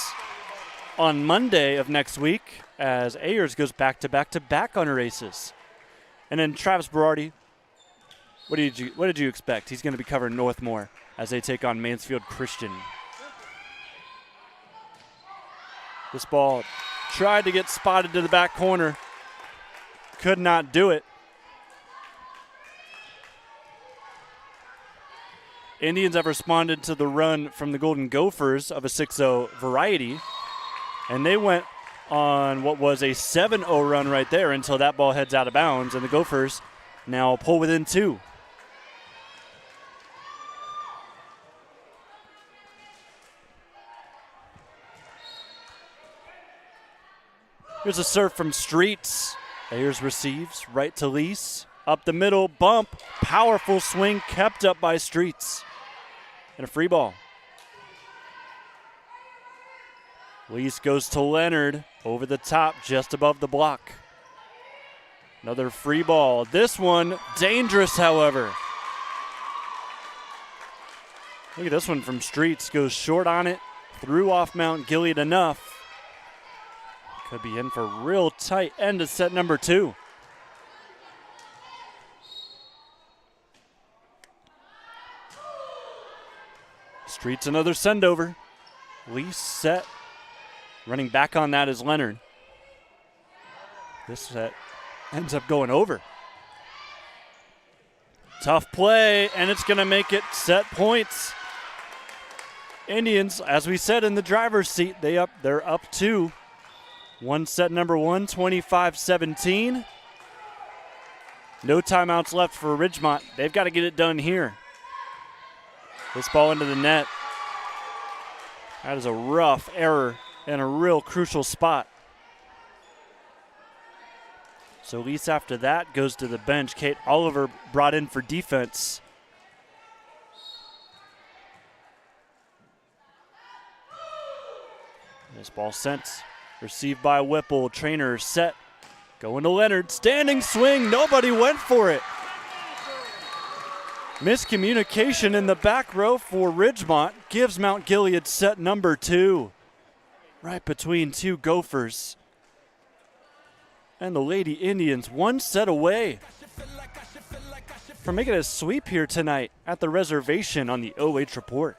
on Monday of next week as Ayers goes back-to-back honor aces. And then Travis Berardi, what did you expect? He's going to be covering Northmore as they take on Mansfield Christian. This ball tried to get spotted to the back corner. Could not do it. Indians have responded to the run from the Golden Gophers of a 6-0 variety, and they went on what was a 7-0 run right there until that ball heads out of bounds, and the Gophers now pull within 2. Here's a serve from Streets. Ayers receives, right to Lease. Up the middle, bump, powerful swing kept up by Streets. And a free ball. Lease goes to Leonard, over the top, just above the block. Another free ball. This one, dangerous, however. Look at this one from Streets. Goes short on it, threw off Mount Gilead enough. Could be in for a real tight end of set number 2. Streets another send over. Lease set. Running back on that is Leonard. This set ends up going over. Tough play, and it's going to make it set points. Indians, as we said in the driver's seat, they're up 2. Set number 1, 25-17. No timeouts left for Ridgemont. They've got to get it done here. This ball into the net. That is a rough error in a real crucial spot. So Lease after that goes to the bench. Kate Oliver brought in for defense. This ball sent. Received by Whipple. Trainer set. Going to Leonard. Standing swing. Nobody went for it. Miscommunication in the back row for Ridgemont gives Mount Gilead set number 2. Right between 2 Gophers. And the Lady Indians 1 set away from making a sweep here tonight at the Reservation on the OH Report.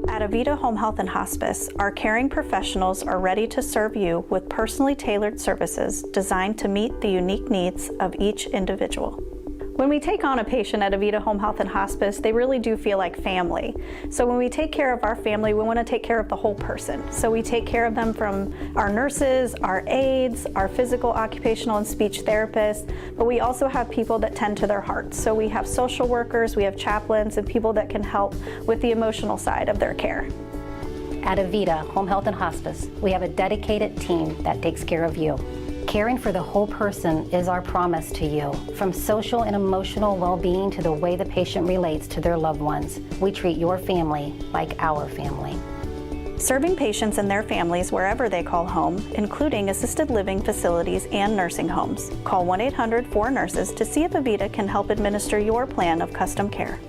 At Avita Home Health and Hospice, our caring professionals are ready to serve you with personally tailored services designed to meet the unique needs of each individual. When we take on a patient at Avita Home Health and Hospice, they really do feel like family. So when we take care of our family, we want to take care of the whole person. So we take care of them from our nurses, our aides, our physical, occupational, and speech therapists, but we also have people that tend to their hearts. So we have social workers, we have chaplains, and people that can help with the emotional side of their care. At Avita Home Health and Hospice, we have a dedicated team that takes care of you. Caring for the whole person is our promise to you. From social and emotional well-being to the way the patient relates to their loved ones, we treat your family like our family. Serving patients and their families wherever they call home, including assisted living facilities and nursing homes. Call 1-800-4NURSES to see if Avita can help administer your plan of custom care.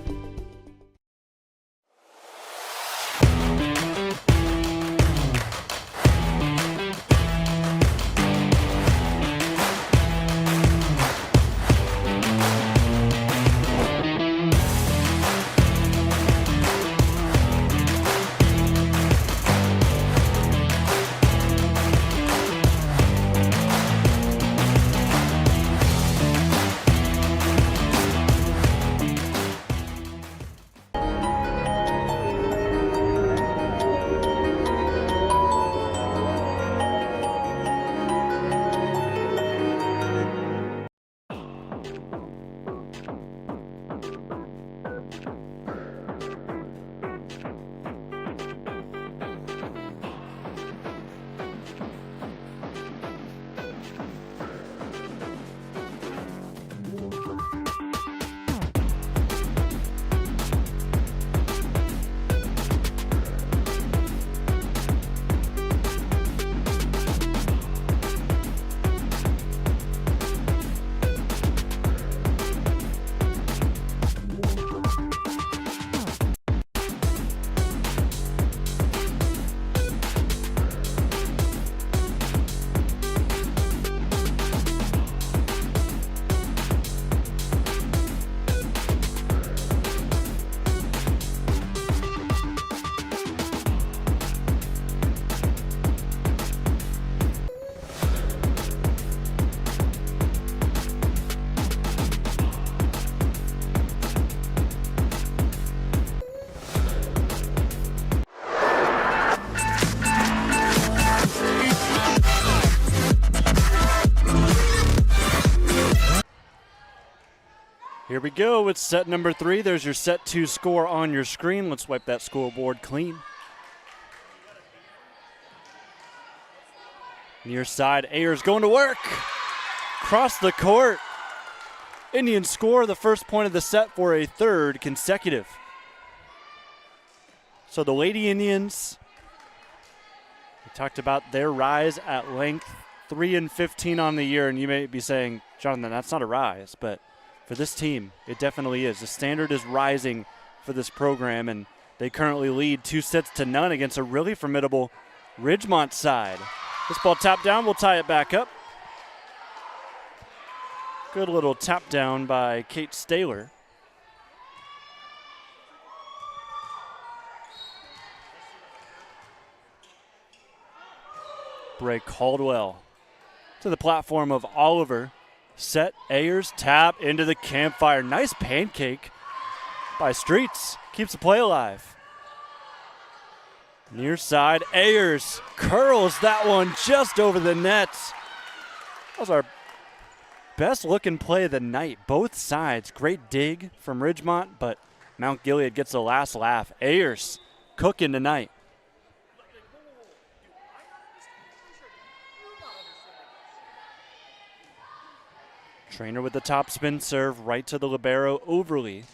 Here we go with set number 3. There's your set 2 score on your screen. Let's wipe that scoreboard clean. Near side, Ayers going to work. Cross the court. Indians score the first point of the set for a third consecutive. So the Lady Indians, we talked about their rise at length, 3-15 on the year, and you may be saying, Jonathan, that's not a rise, but for this team, it definitely is. The standard is rising for this program, and they currently lead 2-0 against a really formidable Ridgemont side. This ball tapped down, we'll tie it back up. Good little tap down by Kate Staylor. Bray Caldwell to the platform of Oliver. Set, Ayers, tap into the campfire. Nice pancake by Streets. Keeps the play alive. Near side, Ayers curls that one just over the net. That was our best looking play of the night. Both sides, great dig from Ridgemont, but Mount Gilead gets the last laugh. Ayers cooking tonight. Trainer with the top spin serve right to the libero, Overly.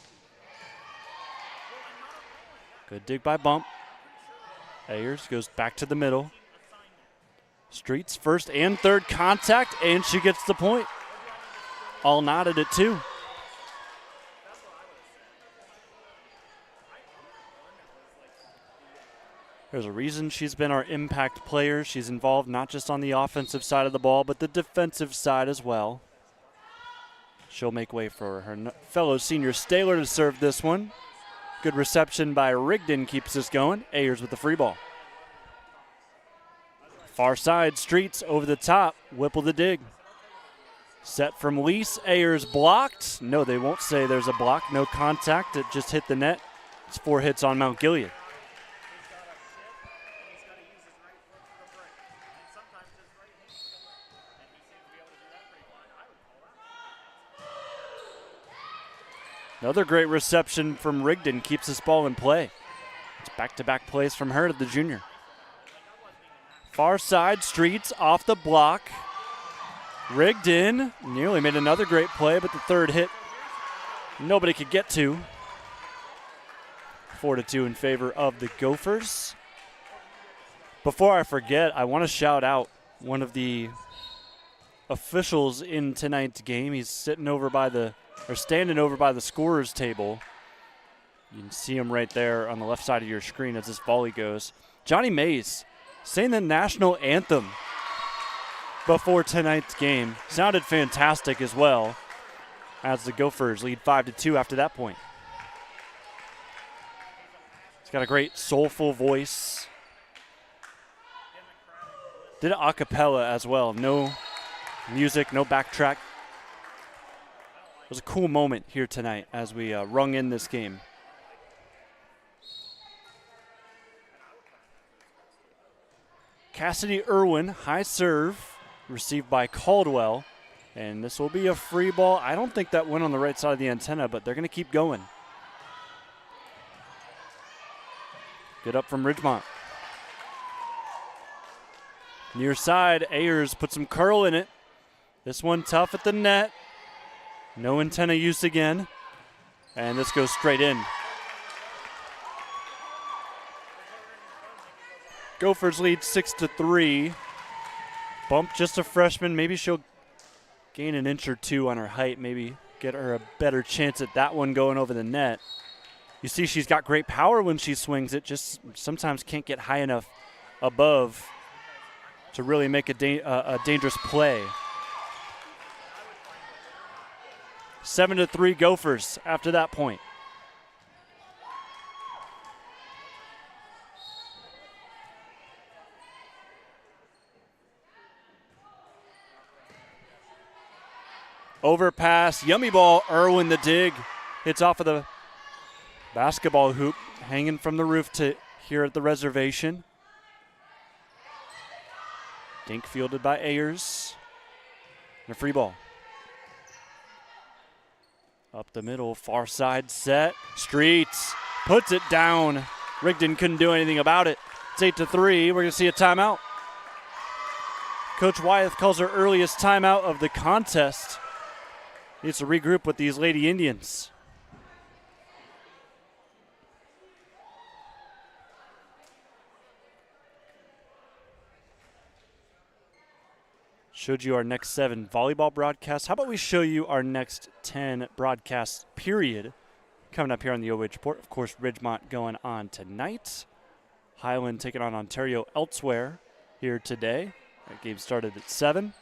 Good dig by Bump. Ayers goes back to the middle. Streets first and third contact, and she gets the point. All nodded at 2. There's a reason she's been our impact player. She's involved not just on the offensive side of the ball, but the defensive side as well. She'll make way for her fellow senior Staylor to serve this one. Good reception by Rigdon keeps us going. Ayers with the free ball. Far side, Streets over the top. Whipple the dig. Set from Lease. Ayers blocked. No, they won't say there's a block. No contact. It just hit the net. It's 4 hits on Mount Gilead. Another great reception from Rigdon keeps this ball in play. It's back-to-back plays from her to the junior. Far side, Streets off the block. Rigdon nearly made another great play, but the third hit nobody could get to. 4-2 in favor of the Gophers. Before I forget, I want to shout out one of the officials in tonight's game. He's standing over by the scorer's table. You can see him right there on the left side of your screen as this volley goes. Johnny Mays saying the national anthem before tonight's game. Sounded fantastic as well, as the Gophers lead 5-2 after that point. He's got a great soulful voice. Did it a cappella as well. No music, no backtrack. It was a cool moment here tonight as we rung in this game. Cassidy Irwin, high serve, received by Caldwell. And this will be a free ball. I don't think that went on the right side of the antenna, but they're going to keep going. Good up from Ridgemont. Near side, Ayers put some curl in it. This one tough at the net. No antenna use again. And this goes straight in. Gophers lead 6-3. Bump just a freshman. Maybe she'll gain an inch or two on her height. Maybe get her a better chance at that one going over the net. You see she's got great power when she swings it. Just sometimes can't get high enough above to really make a dangerous play. 7-3 Gophers after that point. Overpass, yummy ball, Irwin the dig. Hits off of the basketball hoop, hanging from the roof to here at the reservation. Dink fielded by Ayers. And a free ball. Up the middle, far side set. Streets puts it down. Rigdon couldn't do anything about it. It's 8-3. We're going to see a timeout. Coach Wyeth calls her earliest timeout of the contest. Needs to regroup with these Lady Indians. Showed you our next 7 volleyball broadcasts. How about we show you our next 10 broadcasts, period, coming up here on the OH Report. Of course, Ridgemont going on tonight. Highland taking on Ontario elsewhere here today. That game started at 7.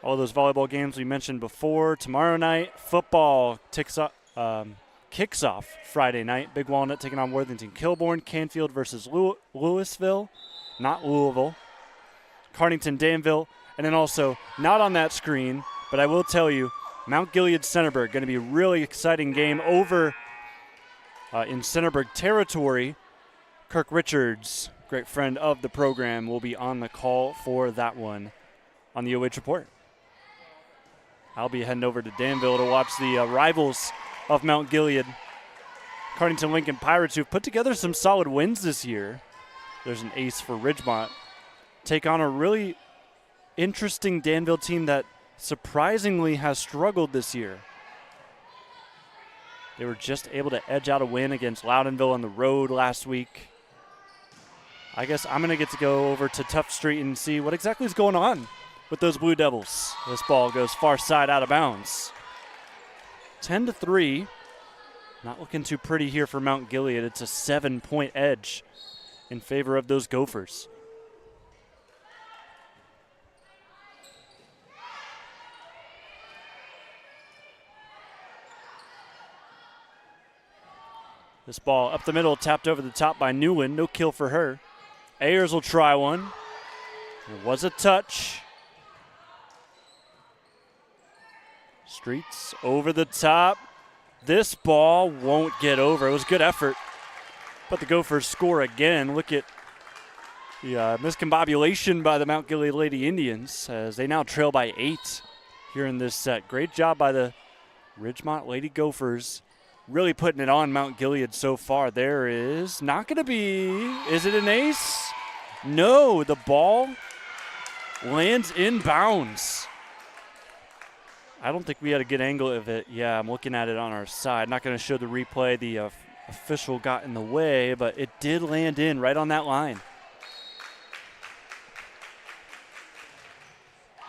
All those volleyball games we mentioned before. Tomorrow night, football kicks off Friday night. Big Walnut taking on Worthington Kilbourne. Canfield versus Louisville, not Louisville. Cardington Danville, and then also, not on that screen, but I will tell you, Mount Gilead Centerburg, going to be a really exciting game over in Centerburg territory. Kirk Richards, great friend of the program, will be on the call for that one on the OH Report. I'll be heading over to Danville to watch the rivals of Mount Gilead, Cardington Lincoln Pirates, who've put together some solid wins this year. There's an ace for Ridgemont. Take on a really interesting Danville team that surprisingly has struggled this year. They were just able to edge out a win against Loudonville on the road last week. I guess I'm going to get to go over to Tough Street and see what exactly is going on with those Blue Devils. This ball goes far side out of bounds. 10-3. Not looking too pretty here for Mount Gilead. It's a 7-point edge in favor of those Gophers. This ball up the middle, tapped over the top by Newland. No kill for her. Ayers will try one. It was a touch. Streets over the top. This ball won't get over. It was good effort. But the Gophers score again. Look at the miscombobulation by the Mount Gilead Lady Indians as they now trail by 8 here in this set. Great job by the Ridgemont Lady Gophers. Really putting it on Mount Gilead so far. There is not going to be. Is it an ace? No, the ball lands in bounds. I don't think we had a good angle of it. Yeah, I'm looking at it on our side. Not going to show the replay. The official got in the way, but it did land in right on that line.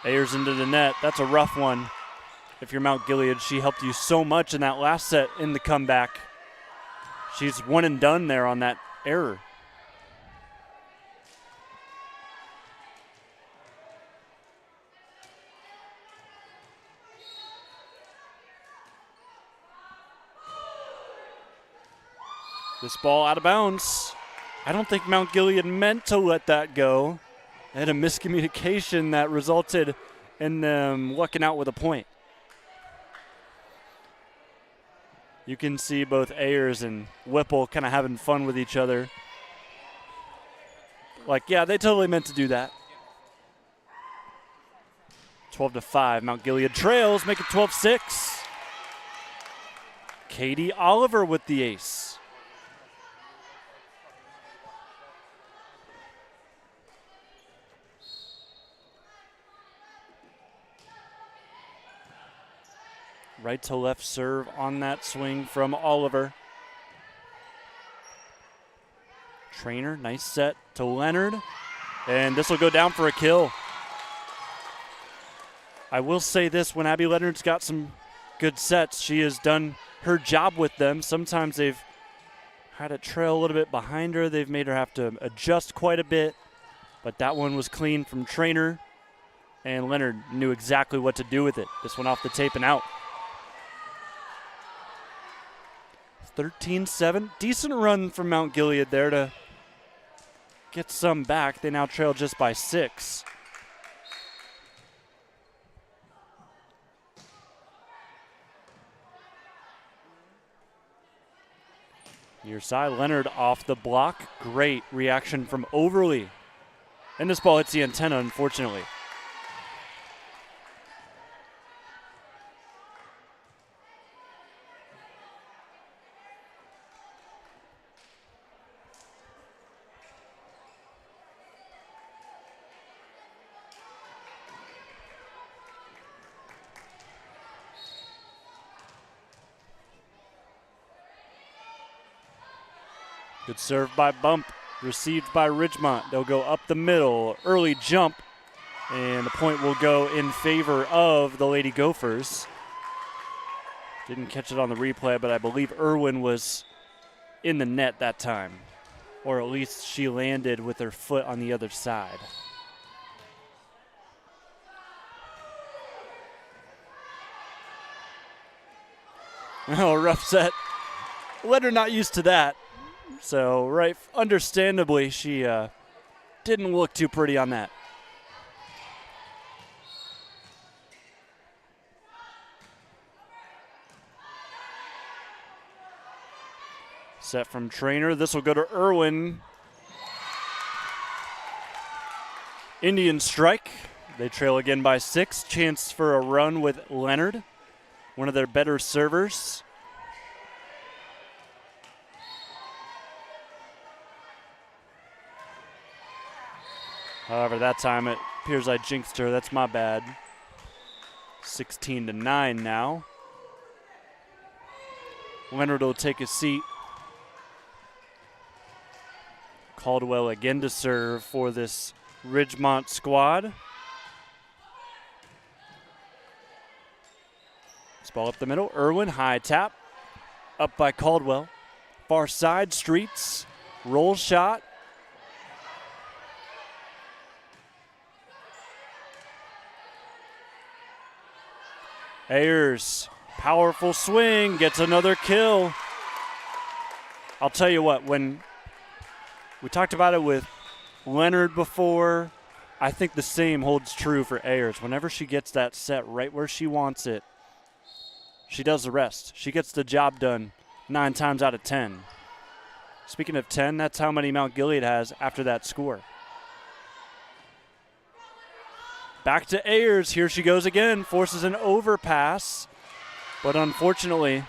Ayers into the net. That's a rough one. If you're Mount Gilead, she helped you so much in that last set in the comeback. She's one and done there on that error. This ball out of bounds. I don't think Mount Gilead meant to let that go. They had a miscommunication that resulted in them lucking out with a point. You can see both Ayers and Whipple kind of having fun with each other. Like, yeah, they totally meant to do that. 12-5, Mount Gilead trails, make it 12-6. Katie Oliver with the ace. Right to left serve on that swing from Oliver. Trainer, nice set to Leonard. And this will go down for a kill. I will say this, when Abby Leonard's got some good sets, she has done her job with them. Sometimes they've had it trail a little bit behind her. They've made her have to adjust quite a bit. But that one was clean from Trainer. And Leonard knew exactly what to do with it. This one off the tape and out. 13-7. Decent run from Mount Gilead there to get some back. They now trail just by 6. Near side, Leonard off the block. Great reaction from Overly. And this ball hits the antenna, unfortunately. Good serve by Bump, received by Ridgemont. They'll go up the middle, early jump, and the point will go in favor of the Lady Gophers. Didn't catch it on the replay, but I believe Irwin was in the net that time, or at least she landed with her foot on the other side. Oh, rough set. Leonard not used to that. So, right, understandably, she didn't look too pretty on that. Set from Trainer. This will go to Irwin. Indian strike. They trail again by 6. Chance for a run with Leonard, one of their better servers. However, that time it appears I jinxed her. That's my bad. 16-9 now. Leonard will take a seat. Caldwell again to serve for this Ridgemont squad. This ball up the middle. Irwin, high tap. Up by Caldwell. Far side, Streets. Roll shot. Ayers, powerful swing, gets another kill. I'll tell you what, when we talked about it with Leonard before, I think the same holds true for Ayers. Whenever she gets that set right where she wants it, she does the rest. She gets the job done 9 times out of 10. Speaking of 10, that's how many Mount Gilead has after that score. Back to Ayers. Here she goes again. Forces an overpass, but unfortunately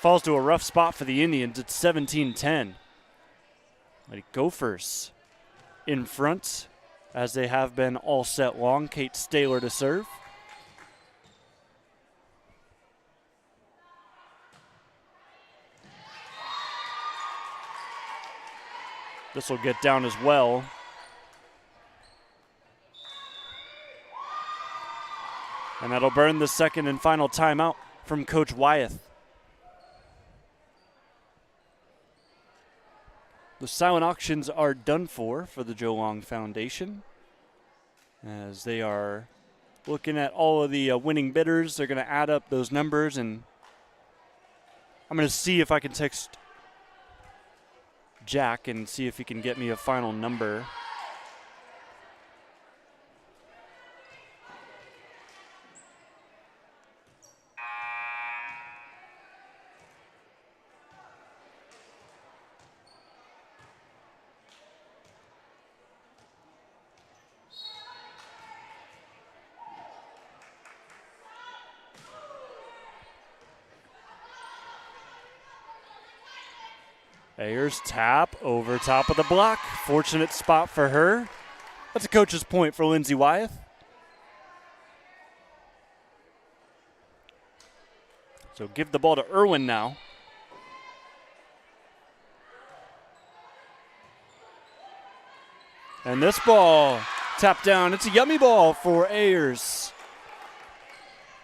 falls to a rough spot for the Indians. It's 17-10. Lady Gophers in front, as they have been all set long. Kate Staylor to serve. This will get down as well. And that'll burn the second and final timeout from Coach Wyeth. The silent auctions are done for the Joe Long Foundation, as they are looking at all of the winning bidders. They're going to add up those numbers, and I'm going to see if I can text Jack and see if he can get me a final number. Ayers tap over top of the block. Fortunate spot for her. That's a coach's point for Lindsay Wyeth. So give the ball to Irwin now. And this ball tapped down. It's a yummy ball for Ayers.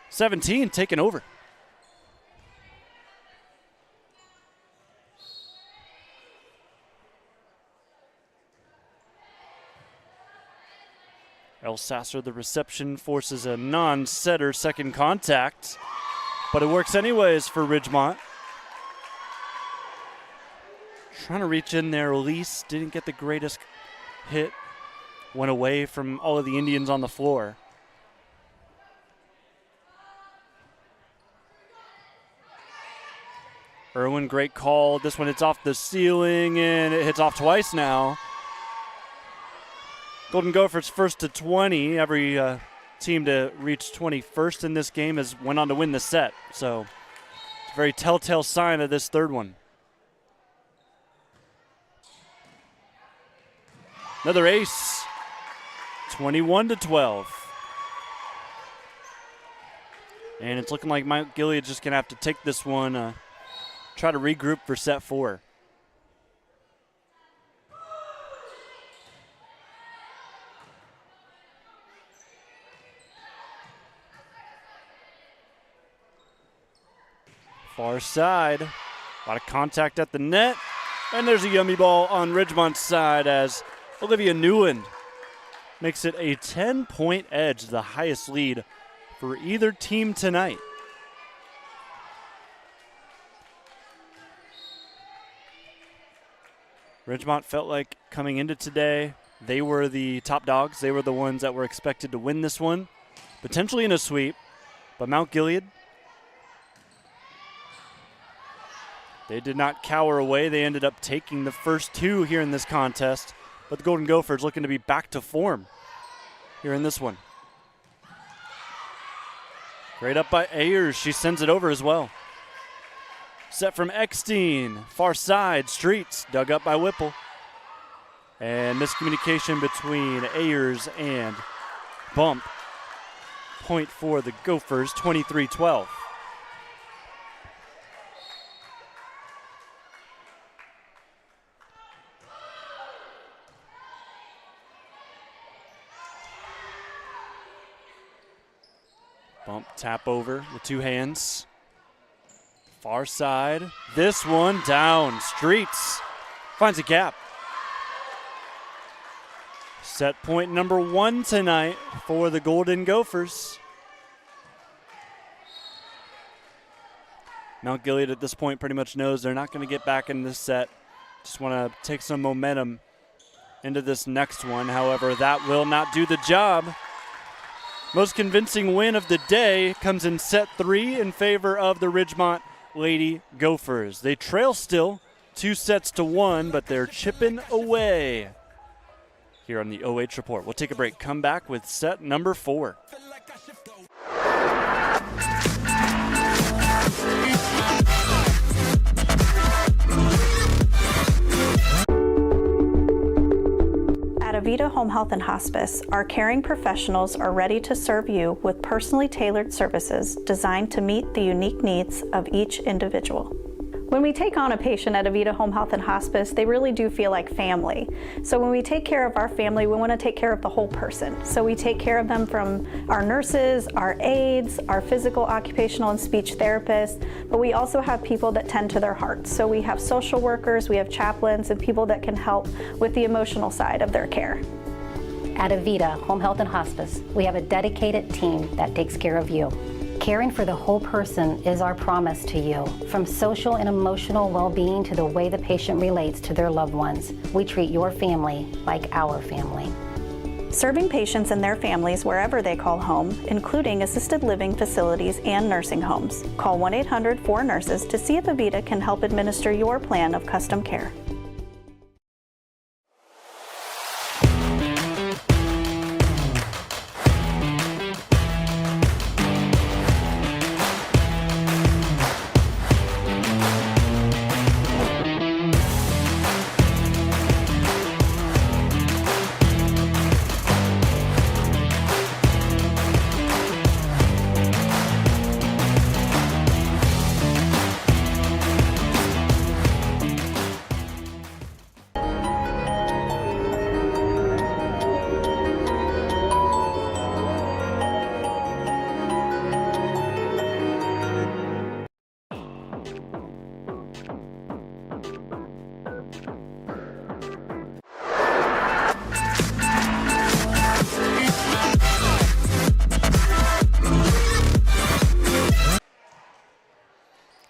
17 taken over. Elsasser, the reception, forces a non-setter second contact, but it works anyways for Ridgemont. Trying to reach in there, Elise didn't get the greatest hit, went away from all of the Indians on the floor. Irwin, great call. This one hits off the ceiling, and it hits off twice now. Golden Gophers first to 20. Every team to reach 21st in this game has went on to win the set. So it's a very telltale sign of this third one. Another ace. 21-12. And it's looking like Mount Gilead's just going to have to take this one, try to regroup for set 4. Far side. A lot of contact at the net. And there's a yummy ball on Ridgemont's side as Olivia Newland makes it a 10-point edge, the highest lead for either team tonight. Ridgemont felt like coming into today, they were the top dogs. They were the ones that were expected to win this one, potentially in a sweep. But Mount Gilead, they did not cower away. They ended up taking the first two here in this contest. But the Golden Gophers looking to be back to form here in this one. Great up by Ayers. She sends it over as well. Set from Eckstein. Far side, Streets. Dug up by Whipple. And miscommunication between Ayers and Bump. Point for the Gophers, 23-12. Bump, tap over with two hands. Far side. This one down. Streets finds a gap. Set point number 1 tonight for the Golden Gophers. Mount Gilead at this point pretty much knows they're not going to get back in this set. Just want to take some momentum into this next one. However, that will not do the job. Most convincing win of the day comes in set 3 in favor of the Ridgemont Lady Gophers. They trail still 2-1, but they're chipping away here on the OH Report. We'll take a break, come back with set number 4. At Avita Home Health and Hospice, our caring professionals are ready to serve you with personally tailored services designed to meet the unique needs of each individual. When we take on a patient at Avita Home Health and Hospice, they really do feel like family. So when we take care of our family, we want to take care of the whole person. So we take care of them from our nurses, our aides, our physical, occupational, and speech therapists, but we also have people that tend to their hearts. So we have social workers, we have chaplains, and people that can help with the emotional side of their care. At Avita Home Health and Hospice, we have a dedicated team that takes care of you. Caring for the whole person is our promise to you. From social and emotional well-being to the way the patient relates to their loved ones, we treat your family like our family. Serving patients and their families wherever they call home, including assisted living facilities and nursing homes. Call 1-800-4NURSES to see if Avita can help administer your plan of custom care.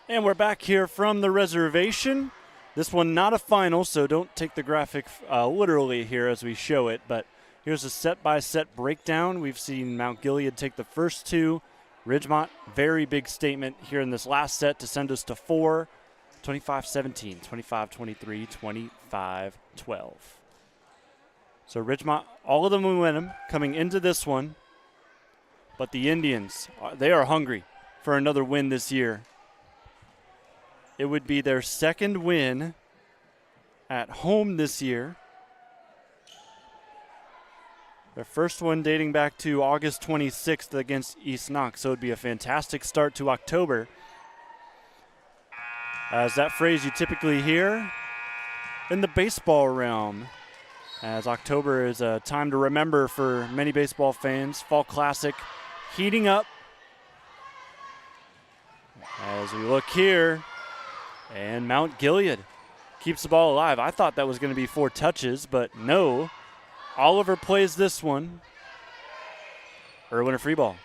And we're back here from the reservation. This one not a final, so don't take the graphic literally here as we show it, but here's a set-by-set breakdown. We've seen Mount Gilead take the first two. Ridgemont, very big statement here in this last set to send us to 4, 25-17, 25-23, 25-12. So Ridgemont, all of the momentum coming into this one, but the Indians, they are hungry for another win this year. It would be their second win at home this year. Their first one dating back to August 26th against East Knox, so it would be a fantastic start to October. As that phrase you typically hear in the baseball realm, as October is a time to remember for many baseball fans. Fall Classic heating up. As we look here, and Mount Gilead keeps the ball alive. I thought that was going to be 4 touches, but no. Oliver plays this one. Irwin a free ball.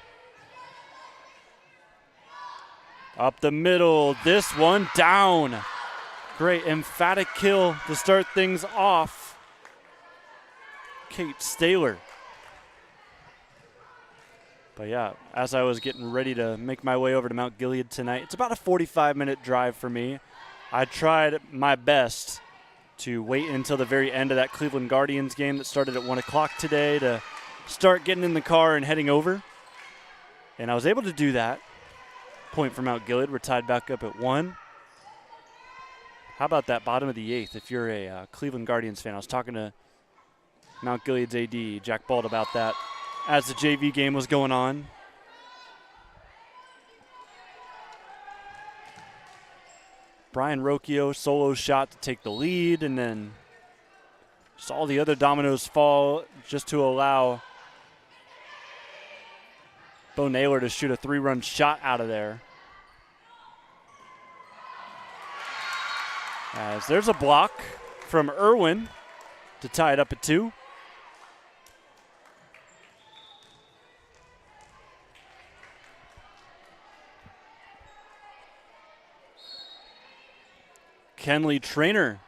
Up the middle, this one down. Great emphatic kill to start things off. Kate Staler. But yeah, as I was getting ready to make my way over to Mount Gilead tonight, it's about a 45-minute drive for me. I tried my best to wait until the very end of that Cleveland Guardians game that started at 1 o'clock today to start getting in the car and heading over. And I was able to do that. Point for Mount Gilead. We're tied back up at 1. How about that bottom of the 8th if you're a Cleveland Guardians fan? I was talking to Mount Gilead's AD, Jack Bald, about that as the JV game was going on. Brian Rocchio, solo shot to take the lead, and then just all the other dominoes fall just to allow Bo Naylor to shoot a 3-run shot out of there. As there's a block from Irwin to tie it up at 2. Kenley Trainer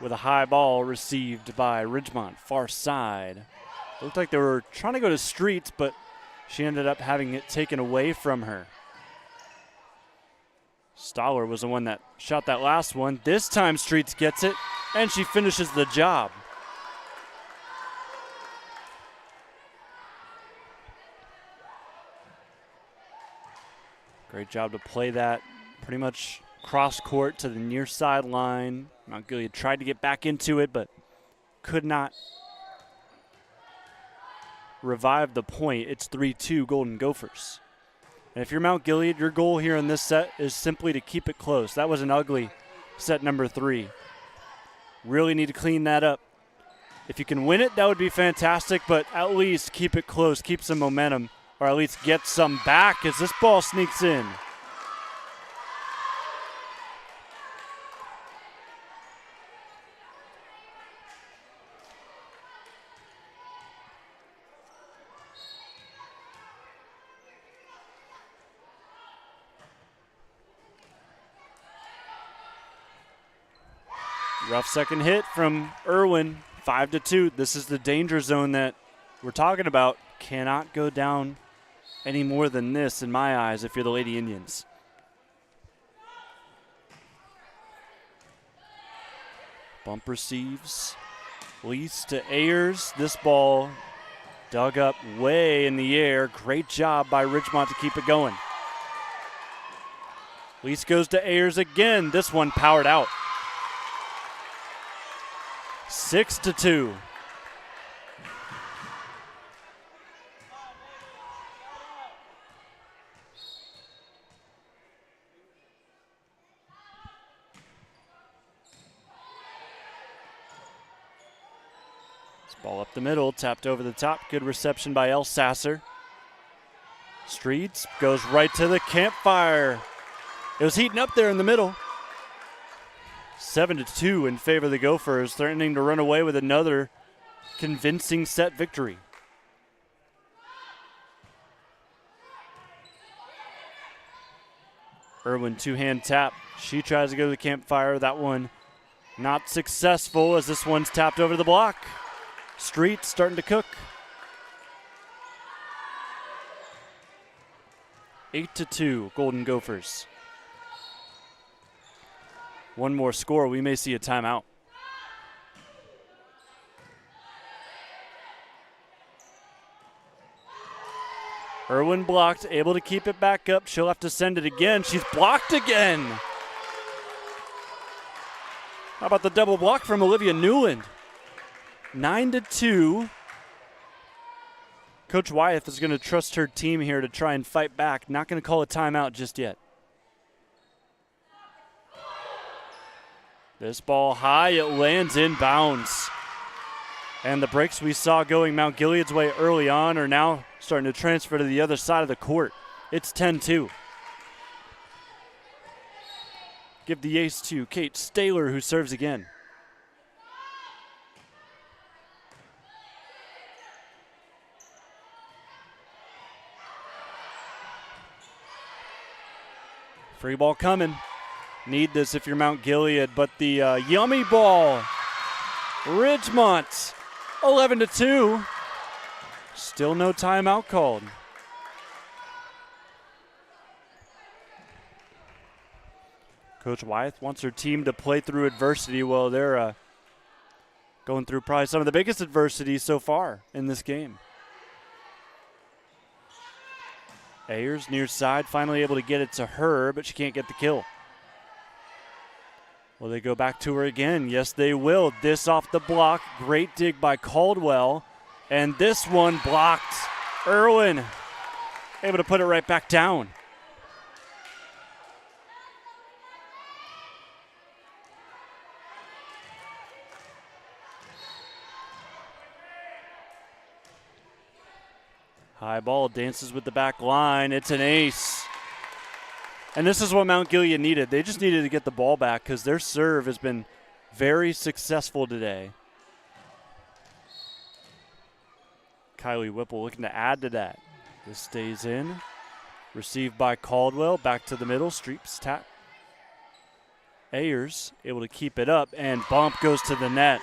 with a high ball received by Ridgemont, far side. Looked like they were trying to go to Streets, but she ended up having it taken away from her. Stoller was the one that shot that last one. This time Streets gets it, and she finishes the job. Great job to play that pretty much cross court to the near sideline. Mount Gilead tried to get back into it, but could not revive the point. It's 3-2 Golden Gophers. And if you're Mount Gilead, your goal here in this set is simply to keep it close. That was an ugly set number 3. Really need to clean that up. If you can win it, that would be fantastic, but at least keep it close, keep some momentum, or at least get some back as this ball sneaks in. Rough second hit from Irwin, 5-2. This is the danger zone that we're talking about. Cannot go down any more than this in my eyes if you're the Lady Indians. Bump receives. Lease to Ayers. This ball dug up way in the air. Great job by Ridgemont to keep it going. Lease goes to Ayers again. This one powered out. 6-2. Ball up the middle, tapped over the top. Good reception by El Sasser. Streets goes right to the campfire. It was heating up there in the middle. 7-2 in favor of the Gophers, threatening to run away with another convincing set victory. Irwin two-hand tap. She tries to go to the campfire. That one not successful as this one's tapped over the block. Street starting to cook. 8-2 Golden Gophers. One more score, we may see a timeout. Irwin blocked, able to keep it back up. She'll have to send it again. She's blocked again. How about the double block from Olivia Newland? 9-2. Coach Wyeth is going to trust her team here to try and fight back. Not going to call a timeout just yet. This ball high, it lands in bounds. And the breaks we saw going Mount Gilead's way early on are now starting to transfer to the other side of the court. It's 10-2. give the ace to Kate Staler, who serves again. Free ball coming. Need this if you're Mount Gilead, but the yummy ball. Ridgemont, 11-2. Still no timeout called. Coach Wyeth wants her team to play through adversity. Well, they're going through probably some of the biggest adversity so far in this game. Ayers near side, finally able to get it to her, but she can't get the kill. Will they go back to her again? Yes, they will. This off the block. Great dig by Caldwell. And this one blocked. Irwin able to put it right back down. High ball dances with the back line. It's an ace. And this is what Mount Gilead needed. They just needed to get the ball back because their serve has been very successful today. Kylie Whipple looking to add to that. This stays in. Received by Caldwell. Back to the middle. Streeps tap. Ayers able to keep it up. And bump goes to the net.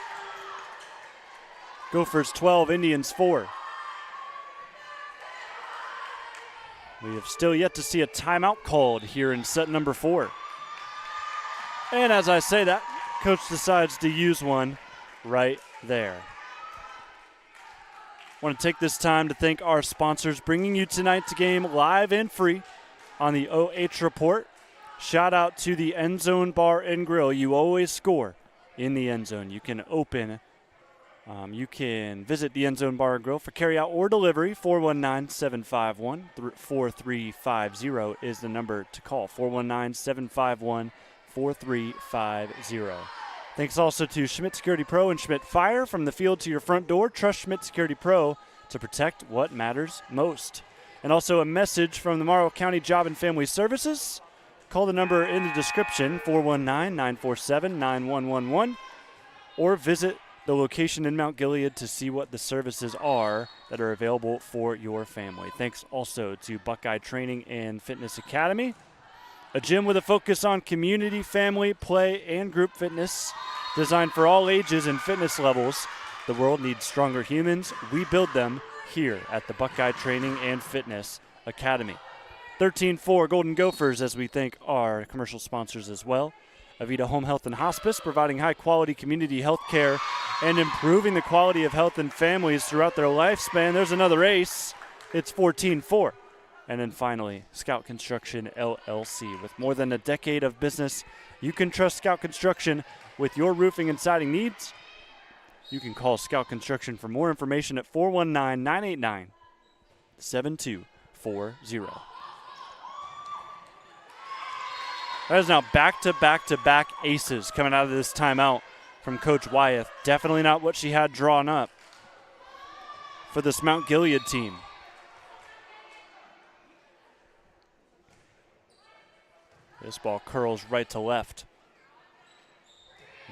Gophers 12, Indians 4. We have still yet to see a timeout called here in set number 4. And as I say that, coach decides to use one right there. Want to take this time to thank our sponsors bringing you tonight's game live and free on the OH Report. Shout out to the End Zone Bar and Grill. You always score in the end zone. You can visit the End Zone Bar and Grill for carryout or delivery. 419-751-4350 is the number to call. 419-751-4350. Thanks also to Schmidt Security Pro and Schmidt Fire. From the field to your front door, trust Schmidt Security Pro to protect what matters most. And also a message from the Morrow County Job and Family Services. Call the number in the description, 419-947-9111, or visit the location in Mount Gilead to see what the services are that are available for your family. Thanks also to Buckeye Training and Fitness Academy, a gym with a focus on community, family, play, and group fitness, designed for all ages and fitness levels. The world needs stronger humans. We build them here at the Buckeye Training and Fitness Academy. 13-4 Golden Gophers, as we thank our commercial sponsors as well. Avita Home Health and Hospice, providing high-quality community health care and improving the quality of health in families throughout their lifespan. There's another ace. It's 14-4. And then finally, Scout Construction LLC. With more than a decade of business, you can trust Scout Construction with your roofing and siding needs. You can call Scout Construction for more information at 419-989-7240. That is now back-to-back-to-back aces coming out of this timeout from Coach Wyeth. Definitely not what she had drawn up for this Mount Gilead team. This ball curls right to left.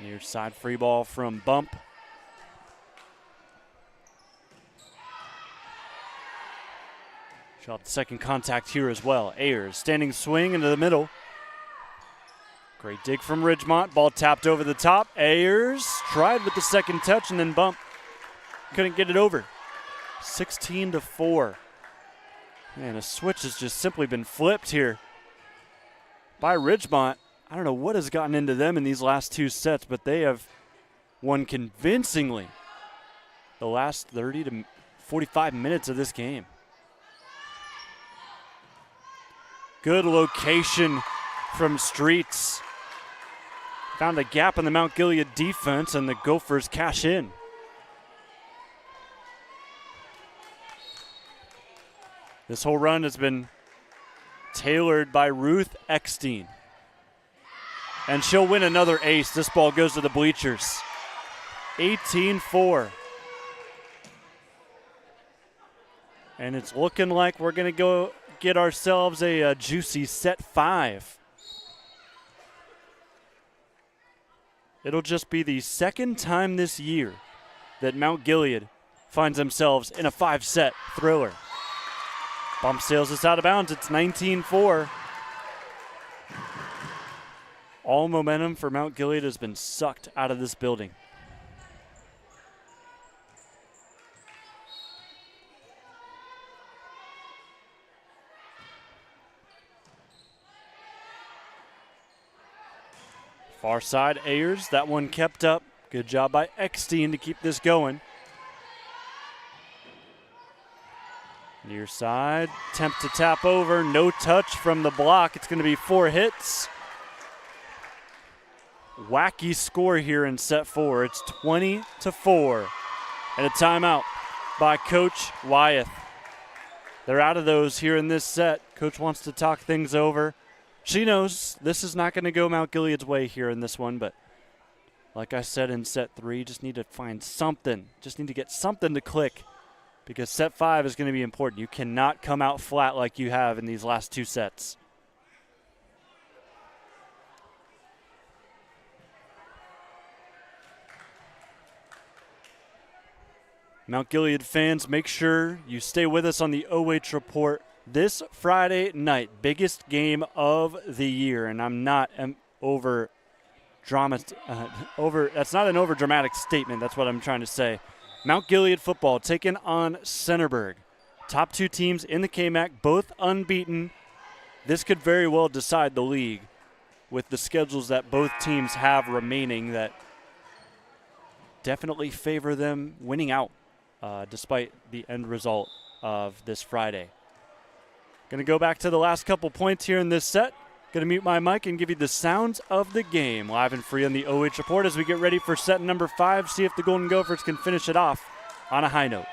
Near side free ball from Bump. She'll have the second contact here as well. Ayers standing swing into the middle. Great dig from Ridgemont. Ball tapped over the top. Ayers tried with the second touch and then Bump couldn't get it over. 16-4. Man, a switch has just simply been flipped here by Ridgemont. I don't know what has gotten into them in these last two sets, but they have won convincingly the last 30 to 45 minutes of this game. Good location from Streets. Found a gap in the Mount Gilead defense, and the Gophers cash in. This whole run has been tailored by Ruth Eckstein. And she'll win another ace. This ball goes to the bleachers. 18-4. And it's looking like we're going to go get ourselves a juicy set 5. It'll just be the second time this year that Mount Gilead finds themselves in a 5-set thriller. Bump sails us out of bounds. It's 19-4. All momentum for Mount Gilead has been sucked out of this building. Far side, Ayers. That one kept up. Good job by Eckstein to keep this going. Near side, attempt to tap over. No touch from the block. It's going to be 4 hits. Wacky score here in set 4. It's 20-4. And a timeout by Coach Wyeth. They're out of those here in this set. Coach wants to talk things over. She knows this is not going to go Mount Gilead's way here in this one, but like I said in set 3, just need to find something. Just need to get something to click because set 5 is going to be important. You cannot come out flat like you have in these last 2 sets. Mount Gilead fans, make sure you stay with us on the OH Report this Friday night. Biggest game of the year, and I'm not that's not an over dramatic statement. That's what I'm trying to say. Mount Gilead football taking on Centerburg. Top 2 teams in the KMAC, both unbeaten. This could very well decide the league with the schedules that both teams have remaining that definitely favor them winning out despite the end result of this Friday. Going to go back to the last couple points here in this set. Going to mute my mic and give you the sounds of the game live and free on the OH Report as we get ready for set number 5. See if the Golden Gophers can finish it off on a high note.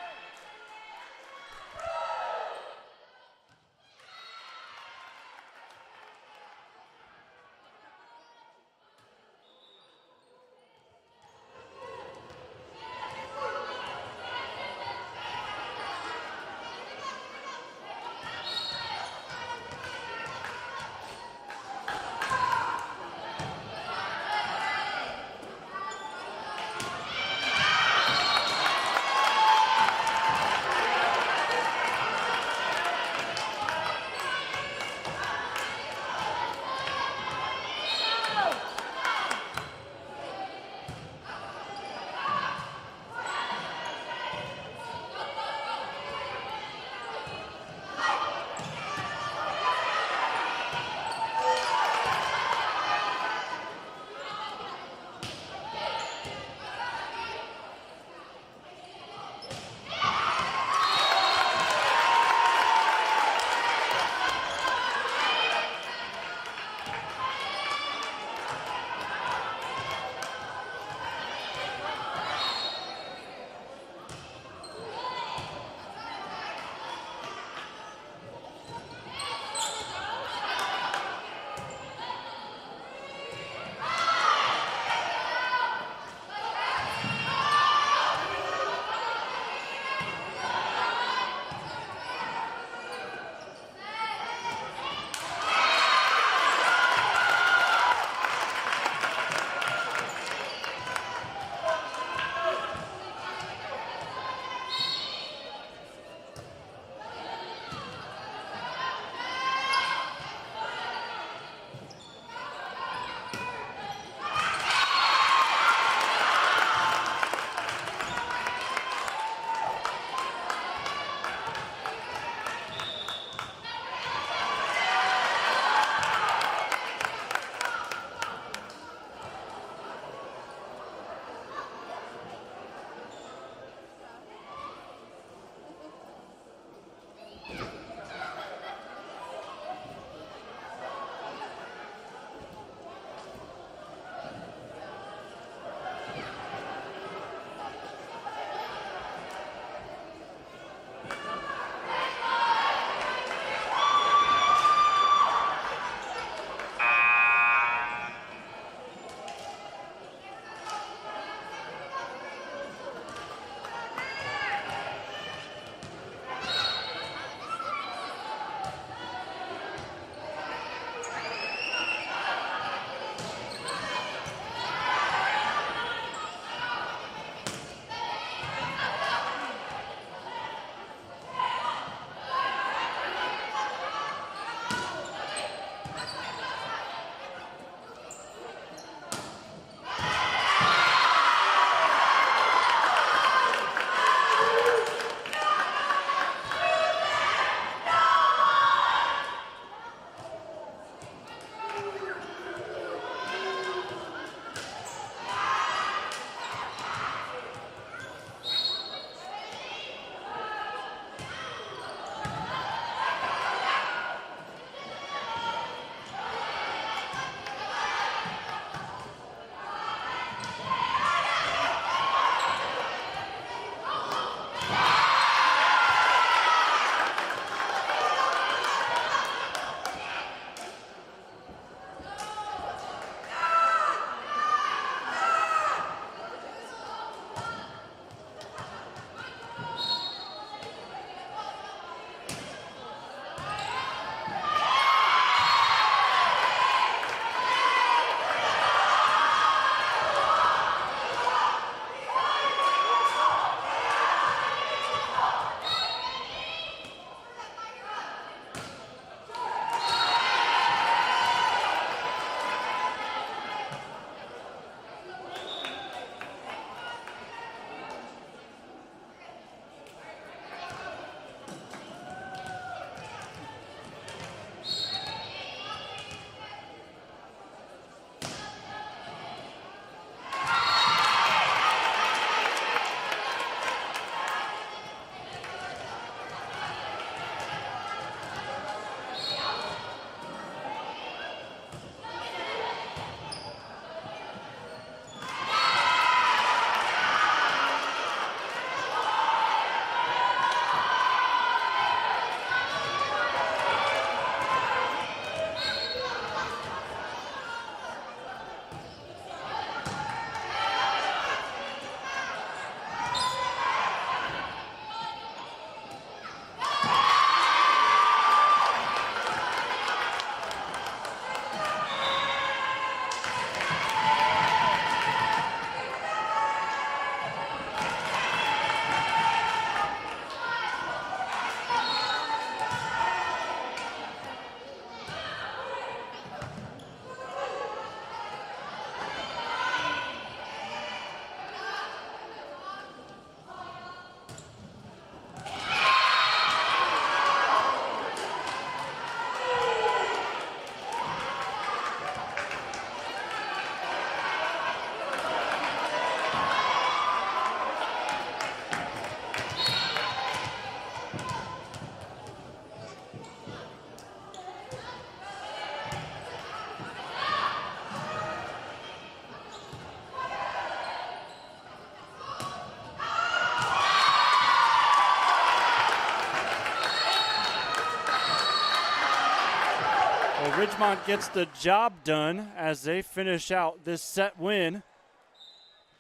Ridgemont gets the job done as they finish out this set win.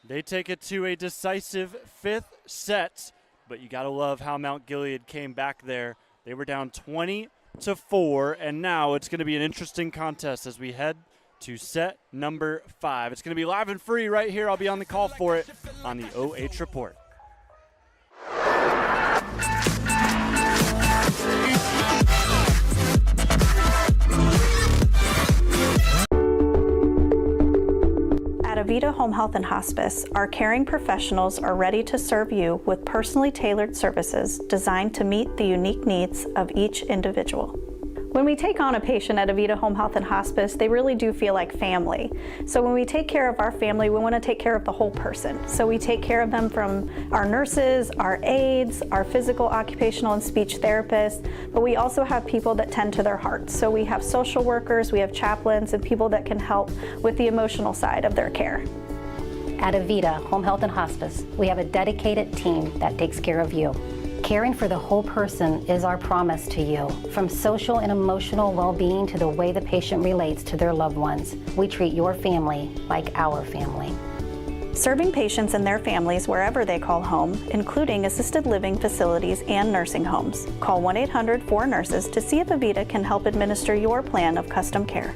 They take it to a decisive 5th set, but you got to love how Mount Gilead came back there. They were down 20-4, and now it's going to be an interesting contest as we head to set number 5. It's going to be live and free right here. I'll be on the call for it on the OH Report. At Avita Home Health and Hospice, our caring professionals are ready to serve you with personally tailored services designed to meet the unique needs of each individual. When we take on a patient at Avita Home Health and Hospice, they really do feel like family. So when we take care of our family, we want to take care of the whole person. So we take care of them from our nurses, our aides, our physical, occupational, and speech therapists, but we also have people that tend to their hearts. So we have social workers, we have chaplains, and people that can help with the emotional side of their care. At Avita Home Health and Hospice, we have a dedicated team that takes care of you. Caring for the whole person is our promise to you. From social and emotional well-being to the way the patient relates to their loved ones, we treat your family like our family. Serving patients and their families wherever they call home, including assisted living facilities and nursing homes. Call 1-800-4NURSES to see if Avita can help administer your plan of custom care.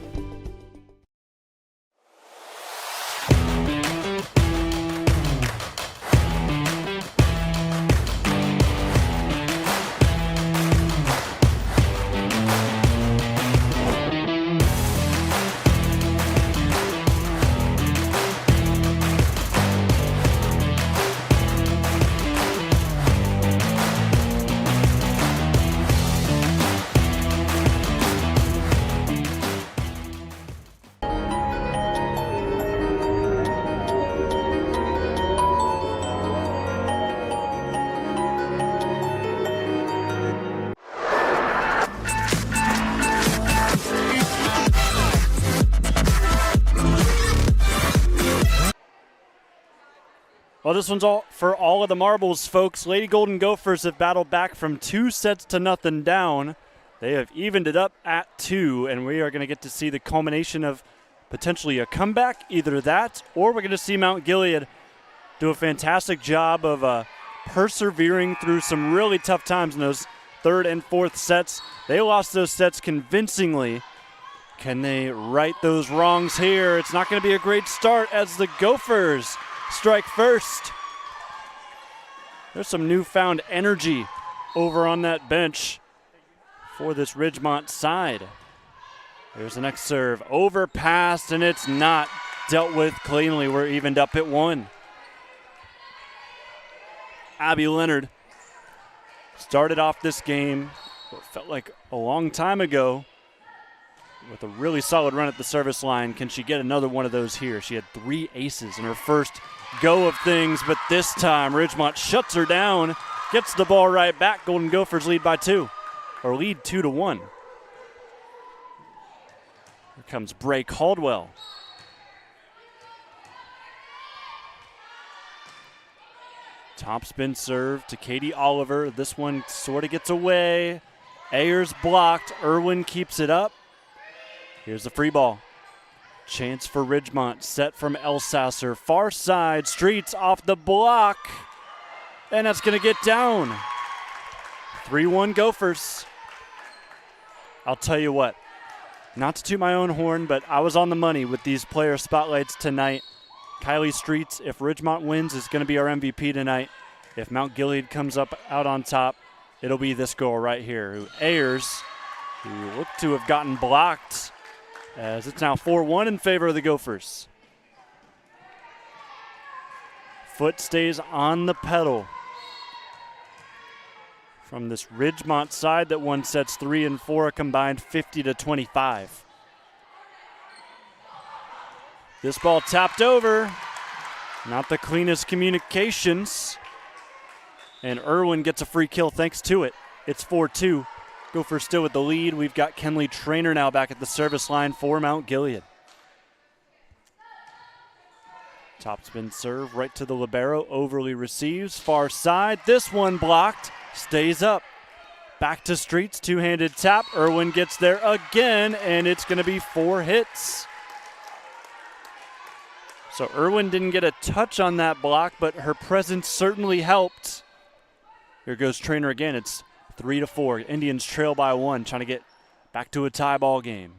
Well, this one's all for all of the marbles, folks. Lady Golden Gophers have battled back from 2-0 down. They have evened it up at 2, and we are going to get to see the culmination of potentially a comeback, either that, or we're going to see Mount Gilead do a fantastic job of persevering through some really tough times in those 3rd and 4th sets. They lost those sets convincingly. Can they right those wrongs here? It's not going to be a great start as the Gophers strike first. There's some newfound energy over on that bench for this Ridgemont side. There's the next serve. Overpassed, and it's not dealt with cleanly. We're evened up at 1. Abby Leonard started off this game what felt like a long time ago with a really solid run at the service line. Can she get another one of those here? She had 3 aces in her first go of things, but this time Ridgemont shuts her down, gets the ball right back. Golden Gophers lead by 2, or lead 2-1. Here comes Bray Caldwell. Topspin serve to Katie Oliver. This one sort of gets away. Ayers blocked. Irwin keeps it up. Here's the free ball. Chance for Ridgemont, set from Elsasser. Far side, Streets off the block. And that's going to get down. 3-1 Gophers. I'll tell you what, not to toot my own horn, but I was on the money with these player spotlights tonight. Kylie Streets, if Ridgemont wins, is going to be our MVP tonight. If Mount Gilead comes up out on top, it'll be this girl right here, Ayers, who looked to have gotten blocked, as it's now 4-1 in favor of the Gophers. Foot stays on the pedal from this Ridgemont side that won sets 3 and 4, a combined 50-25. This ball tapped over. Not the cleanest communications. And Irwin gets a free kill thanks to it. It's 4-2. Gophers still with the lead. We've got Kenley Traynor now back at the service line for Mount Gilead. Topspin serve right to the libero. Overly receives. Far side. This one blocked. Stays up. Back to Streets, two-handed tap. Irwin gets there again, and it's going to be 4 hits. So Irwin didn't get a touch on that block, but her presence certainly helped. Here goes Trainer again. It's 3-4. Indians trail by 1, trying to get back to a tie ball game.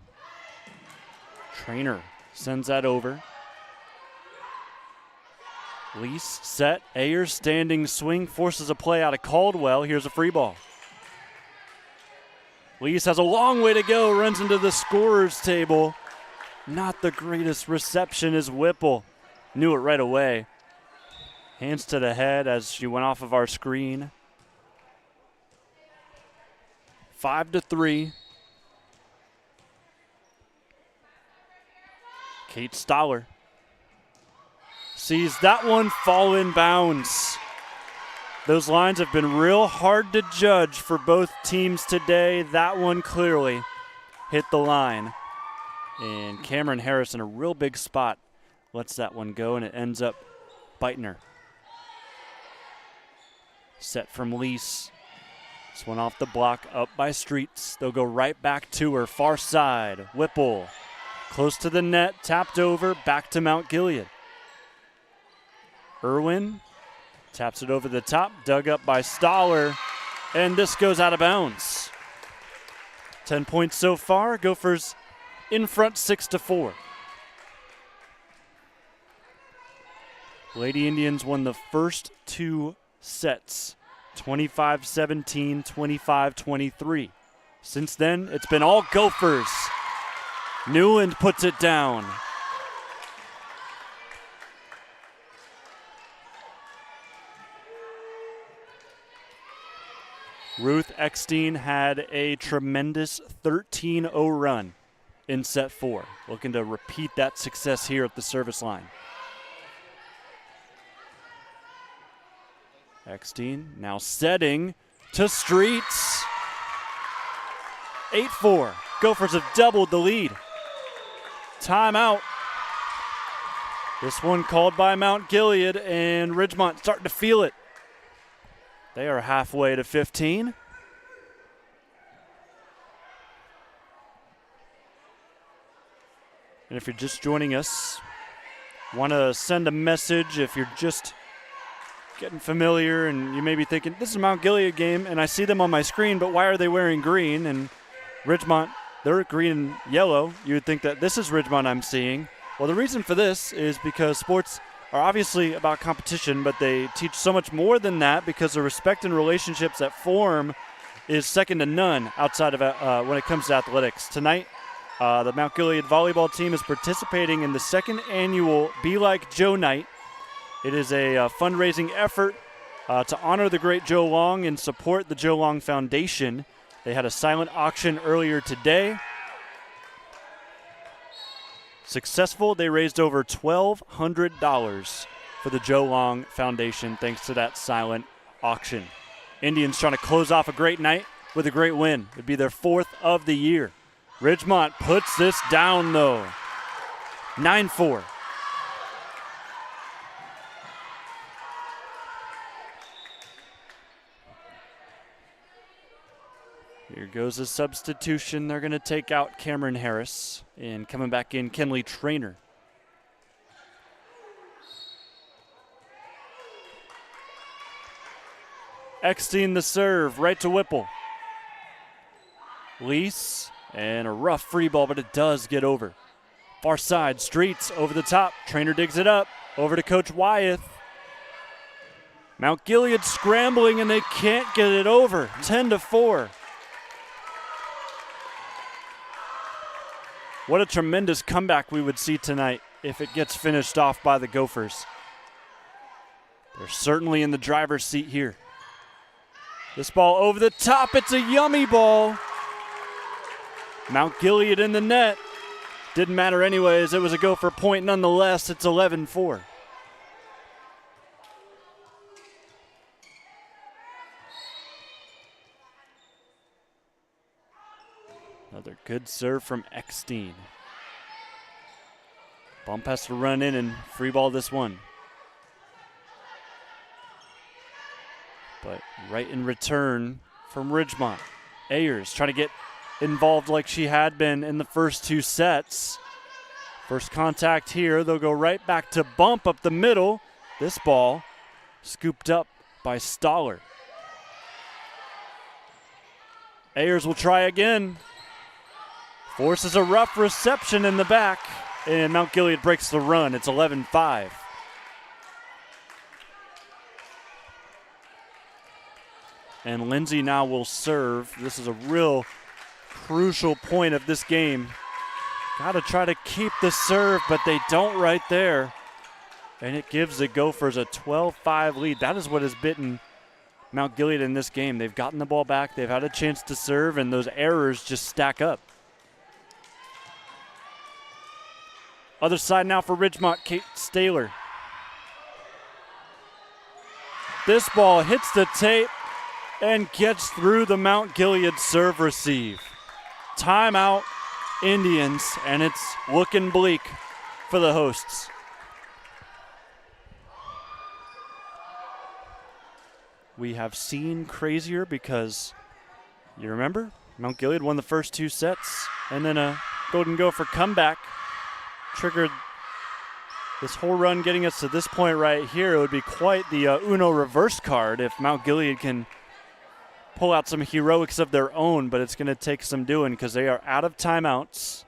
Trainer sends that over. Reese set. Ayers standing swing, forces a play out of Caldwell. Here's a free ball. Reese has a long way to go, runs into the scorer's table. Not the greatest reception as Whipple knew it right away. Hands to the head as she went off of our screen. 5-3. Kate Stoller sees that one fall in bounds. Those lines have been real hard to judge for both teams today. That one clearly hit the line. And Cameron Harris in a real big spot lets that one go, and it ends up biting her. Set from Lease. This one off the block, up by Streets. They'll go right back to her, far side. Whipple, close to the net, tapped over, back to Mount Gilead. Irwin taps it over the top, dug up by Stoller, and this goes out of bounds. 10 points so far, Gophers in front 6-4. Lady Indians won the first 2 sets, 25-17, 25-23. Since then, it's been all Gophers. Newland puts it down. Ruth Eckstein had a tremendous 13-0 run in set 4. Looking to repeat that success here at the service line. Eckstein now setting to Streets. 8-4. Gophers have doubled the lead. Timeout. This one called by Mount Gilead, and Ridgemont starting to feel it. They are halfway to 15. And if you're just joining us, want to send a message if you're just getting familiar and you may be thinking, this is a Mount Gilead game and I see them on my screen, but why are they wearing green? And Ridgemont, they're green and yellow. You would think that this is Ridgemont I'm seeing. Well, the reason for this is because sports are obviously about competition, but they teach so much more than that because the respect and relationships that form is second to none outside of when it comes to athletics. Tonight, the Mount Gilead volleyball team is participating in the 2nd annual Be Like Joe Night. It is a fundraising effort to honor the great Joe Long and support the Joe Long Foundation. They had a silent auction earlier today. Successful, they raised over $1,200 for the Joe Long Foundation thanks to that silent auction. Indians trying to close off a great night with a great win. It would be their 4th of the year. Ridgemont puts this down, though. 9-4. Here goes a substitution. They're going to take out Cameron Harris, and coming back in, Kenley Trainer. Eckstein the serve, right to Whipple. Lease, and a rough free ball, but it does get over. Far side, Streets over the top. Trainer digs it up, over to Coach Wyeth. Mount Gilead scrambling, and they can't get it over. 10-4. What a tremendous comeback we would see tonight if it gets finished off by the Gophers. They're certainly in the driver's seat here. This ball over the top. It's a yummy ball. Mount Gilead in the net. Didn't matter anyways. It was a Gopher point nonetheless. It's 11-4. Another good serve from Eckstein. Bump has to run in and free ball this one. But right in return from Ridgemont. Ayers trying to get involved like she had been in the first 2 sets. First contact here. They'll go right back to bump up the middle. This ball scooped up by Stoller. Ayers will try again. Forces a rough reception in the back, and Mount Gilead breaks the run. It's 11-5. And Lindsay now will serve. This is a real crucial point of this game. Got to try to keep the serve, but they don't right there. And it gives the Gophers a 12-5 lead. That is what has bitten Mount Gilead in this game. They've gotten the ball back. They've had a chance to serve, and those errors just stack up. Other side now for Ridgemont, Kate Staler. This ball hits the tape and gets through the Mount Gilead serve receive. Timeout, Indians, and it's looking bleak for the hosts. We have seen crazier because, you remember, Mount Gilead won the first 2 sets, and then a Golden Gopher comeback triggered this whole run getting us to this point right here. It would be quite the Uno reverse card if Mount Gilead can pull out some heroics of their own, but it's going to take some doing because they are out of timeouts.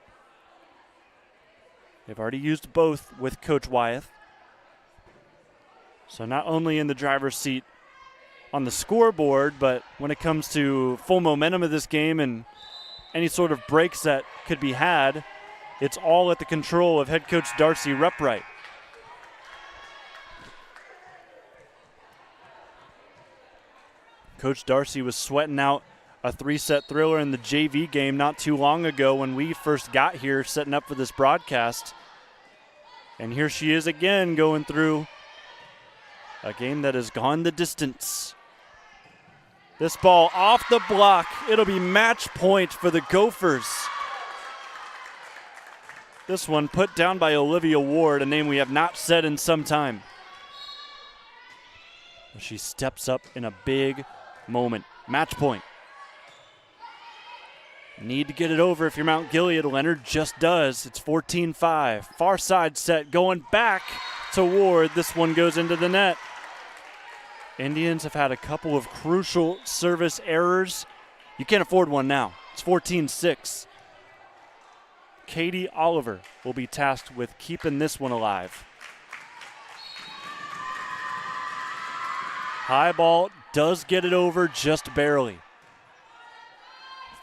They've already used both with Coach Wyeth. So not only in the driver's seat on the scoreboard, but when it comes to full momentum of this game and any sort of breaks that could be had, it's all at the control of head coach Darcy Rupright. Coach Darcy was sweating out a 3-set thriller in the JV game not too long ago when we first got here setting up for this broadcast. And here she is again going through a game that has gone the distance. This ball off the block. It'll be match point for the Gophers. This one put down by Olivia Ward, a name we have not said in some time. She steps up in a big moment. Match point. Need to get it over if you're Mount Gilead. Leonard just does. It's 14-5. Far side set going back to Ward. This one goes into the net. Indians have had a couple of crucial service errors. You can't afford one now. It's 14-6. Katie Oliver will be tasked with keeping this one alive. High ball does get it over just barely.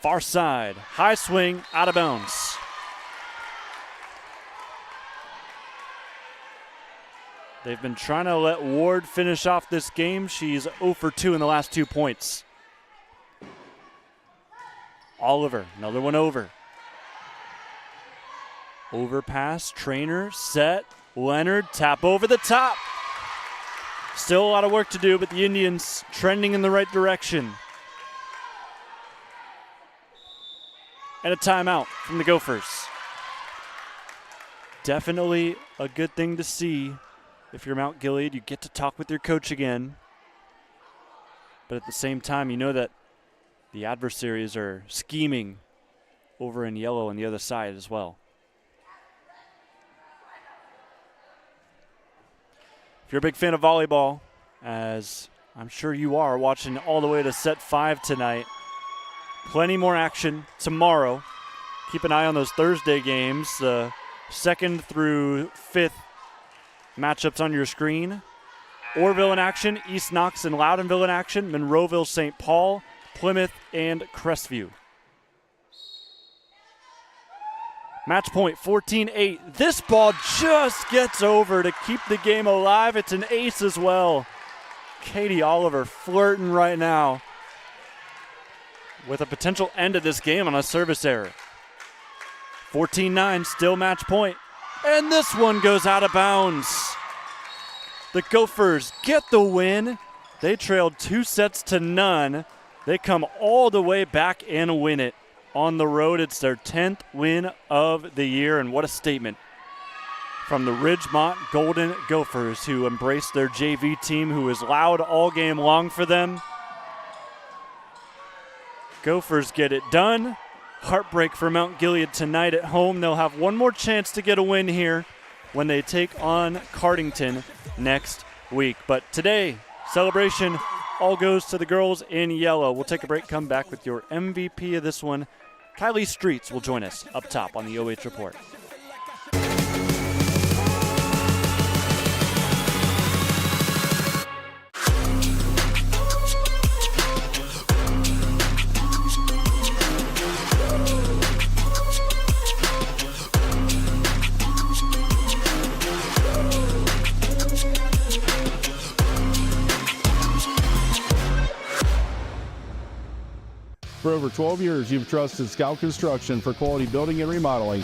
Far side, high swing, out of bounds. They've been trying to let Ward finish off this game. She's 0 for 2 in the last 2 points. Oliver, another one over. Overpass, Trainer, set, Leonard, tap over the top. Still a lot of work to do, but the Indians trending in the right direction. And a timeout from the Gophers. Definitely a good thing to see. If you're Mount Gilead, you get to talk with your coach again. But at the same time, you know that the adversaries are scheming over in yellow on the other side as well. If you're a big fan of volleyball, as I'm sure you are, watching all the way to set 5 tonight, plenty more action tomorrow. Keep an eye on those Thursday games, 2nd through 5th matchups on your screen. Orville in action, East Knox and Loudonville in action, Monroeville, St. Paul, Plymouth, and Crestview. Match point, 14-8. This ball just gets over to keep the game alive. It's an ace as well. Katie Oliver flirting right now with a potential end of this game on a service error. 14-9, still match point. And this one goes out of bounds. The Gophers get the win. They trailed 2-0. They come all the way back and win it. On the road, it's their 10th win of the year, and what a statement from the Ridgemont Golden Gophers, who embraced their JV team, who was loud all game long for them. Gophers get it done. Heartbreak for Mount Gilead tonight at home. They'll have one more chance to get a win here when they take on Cardington next week. But today, celebration all goes to the girls in yellow. We'll take a break, come back with your MVP of this one. Kylie Streets will join us up top on the OH Report. For over 12 years, you've trusted Scout Construction for quality building and remodeling.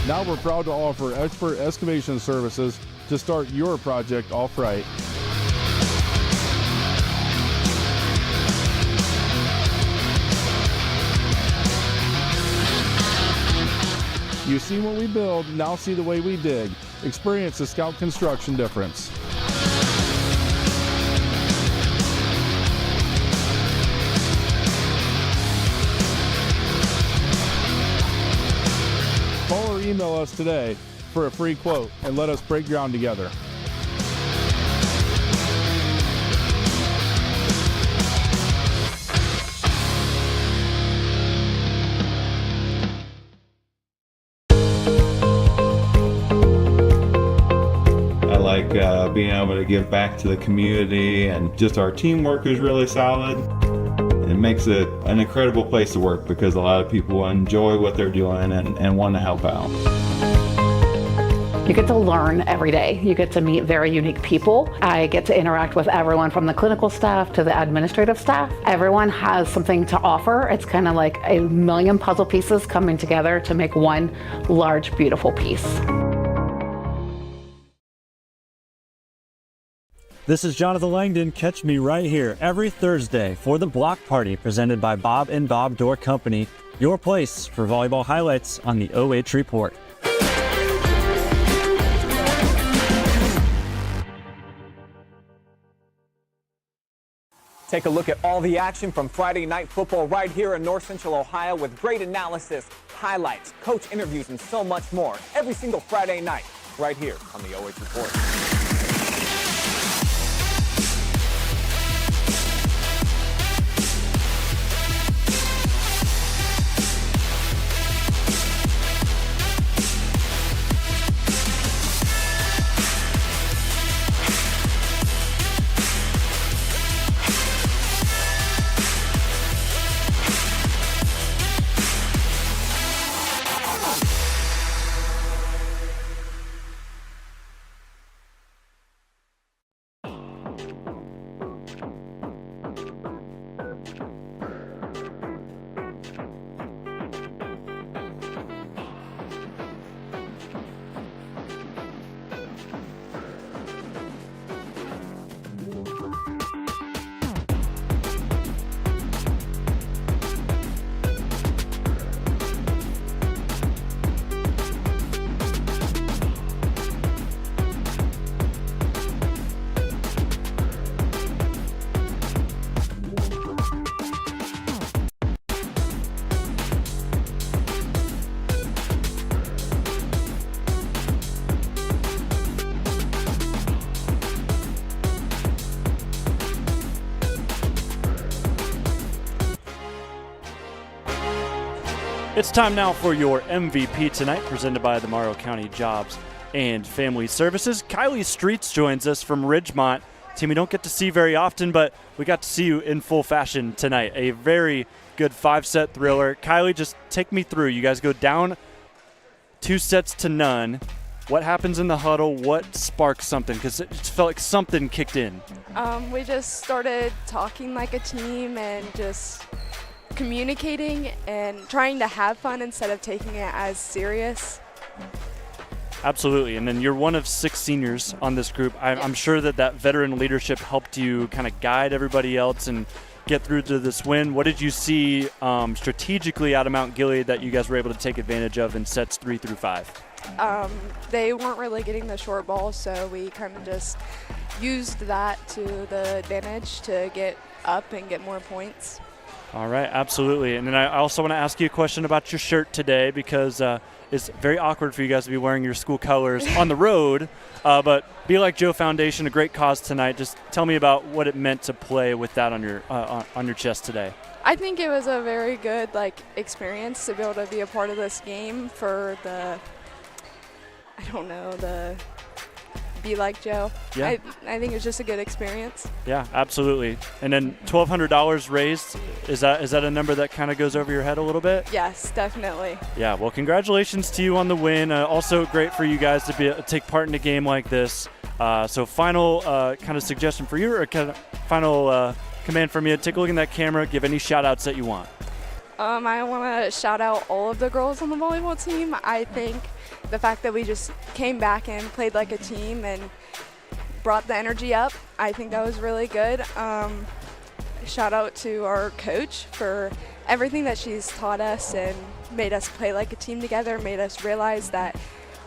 Now we're proud to offer expert excavation services to start your project off right. You've seen what we build, now see the way we dig. Experience the Scout Construction difference. Call or email us today for a free quote and let us break ground together. Being able to give back to the community, and just our teamwork is really solid. It makes it an incredible place to work because a lot of people enjoy what they're doing and want to help out. You get to learn every day. You get to meet very unique people. I get to interact with everyone from the clinical staff to the administrative staff. Everyone has something to offer. It's kind of like a million puzzle pieces coming together to make one large, beautiful piece. This is Jonathan Langdon. Catch me right here every Thursday for the Block Party presented by Bob and Bob Door Company, your place for volleyball highlights on the OH Report. Take a look at all the action from Friday night football right here in North Central Ohio with great analysis, highlights, coach interviews, and so much more every single Friday night right here on the OH Report. It's time now for your MVP tonight, presented by the Morrow County Jobs and Family Services. Kylie Streets joins us from Ridgemont. Team we don't get to see very often, but we got to see you in full fashion tonight. A very good 5-set thriller. Kylie, just take me through. You guys go down 2-0. What happens in the huddle? What sparks something? Because it just felt like something kicked in. We just started talking like a team and just communicating and trying to have fun instead of taking it as serious. Absolutely. And then you're one of 6 seniors on this group. I'm sure that veteran leadership helped you kind of guide everybody else and get through to this win. What did you see strategically out of Mount Gilead that you guys were able to take advantage of in sets 3 through 5? They weren't really getting the short ball, so we kind of just used that to the advantage to get up and get more points. All right, absolutely. And then I also want to ask you a question about your shirt today, because it's very awkward for you guys to be wearing your school colors on the road. But Be Like Joe Foundation, a great cause tonight. Just tell me about what it meant to play with that on your chest today. I think it was a very good experience to be able to be a part of this game for the Be Like Joe. Yeah. I think it was just a good experience. Yeah, absolutely. And then $1,200 raised, is that a number that kind of goes over your head a little bit? Yes, definitely. Yeah, well, congratulations to you on the win. Also great for you guys to take part in a game like this. So final kind of suggestion for you, or kind of final command from you, take a look in that camera, give any shout-outs that you want. I want to shout out all of the girls on the volleyball team. I think the fact that we just came back and played like a team and brought the energy up, I think that was really good. Shout out to our coach for everything that she's taught us and made us play like a team together, made us realize that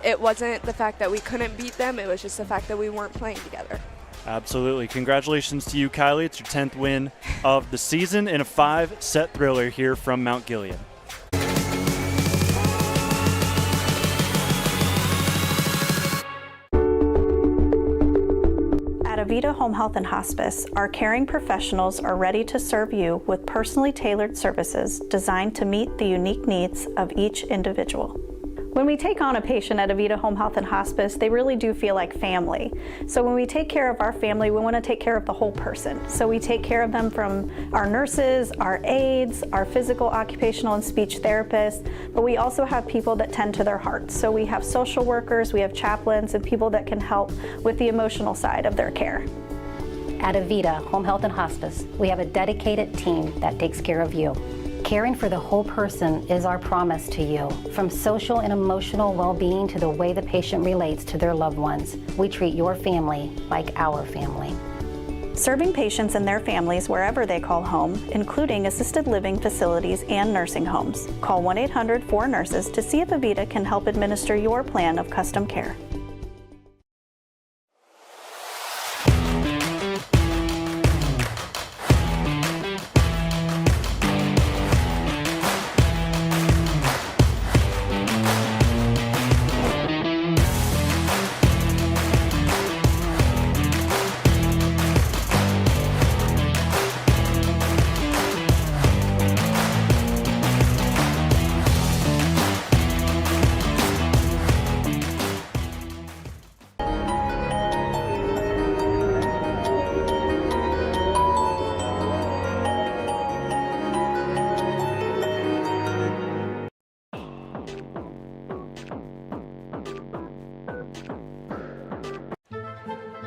it wasn't the fact that we couldn't beat them, it was just the fact that we weren't playing together. Absolutely. Congratulations to you, Kylie. It's your 10th win of the season in a 5-set thriller here from Mount Gilead. At Avita Home Health and Hospice, our caring professionals are ready to serve you with personally tailored services designed to meet the unique needs of each individual. When we take on a patient at Avita Home Health and Hospice, they really do feel like family. So when we take care of our family, we want to take care of the whole person. So we take care of them from our nurses, our aides, our physical, occupational, and speech therapists, but we also have people that tend to their hearts. So we have social workers, we have chaplains, and people that can help with the emotional side of their care. At Avita Home Health and Hospice, we have a dedicated team that takes care of you. Caring for the whole person is our promise to you. From social and emotional well-being to the way the patient relates to their loved ones, we treat your family like our family. Serving patients and their families wherever they call home, including assisted living facilities and nursing homes. Call 1-800-4NURSES to see if Avita can help administer your plan of custom care.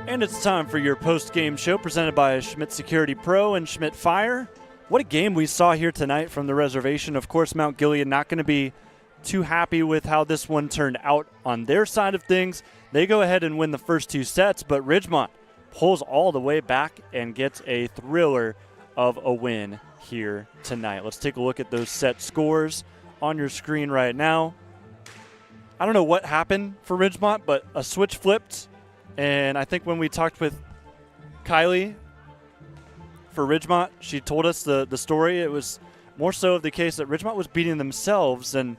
And it's time for your post-game show presented by Schmidt Security Pro and Schmidt Fire. What a game we saw here tonight from the Reservation. Of course, Mount Gilead not going to be too happy with how this one turned out on their side of things. They go ahead and win the first 2 sets, but Ridgemont pulls all the way back and gets a thriller of a win here tonight. Let's take a look at those set scores on your screen right now. I don't know what happened for Ridgemont, but a switch flipped. And I think when we talked with Kylie for Ridgemont, she told us the story. It was more so of the case that Ridgemont was beating themselves and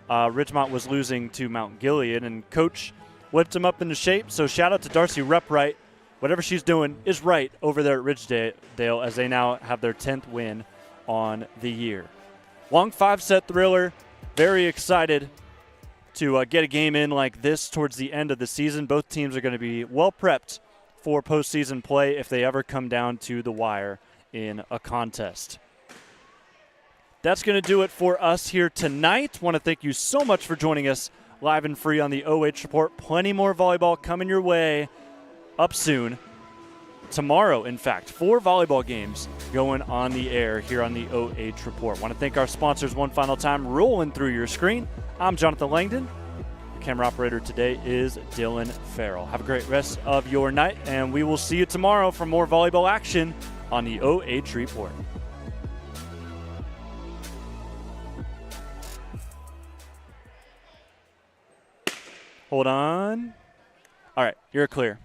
Ridgemont was losing to Mount Gilead. And Coach whipped him up into shape. So shout out to Darcy Repright. Whatever she's doing is right over there at Ridgedale as they now have their 10th win on the year. Long 5-set thriller. Very excited to get a game in like this towards the end of the season. Both teams are going to be well prepped for postseason play if they ever come down to the wire in a contest. That's going to do it for us here tonight. Want to thank you so much for joining us live and free on the OH Report. Plenty more volleyball coming your way up soon. Tomorrow, in fact, 4 volleyball games going on the air here on the OH Report. Want to thank our sponsors one final time, rolling through your screen. I'm Jonathan Langdon. The camera operator today is Dylan Farrell. Have a great rest of your night, and we will see you tomorrow for more volleyball action on the OH Report. Hold on. All right, you're clear.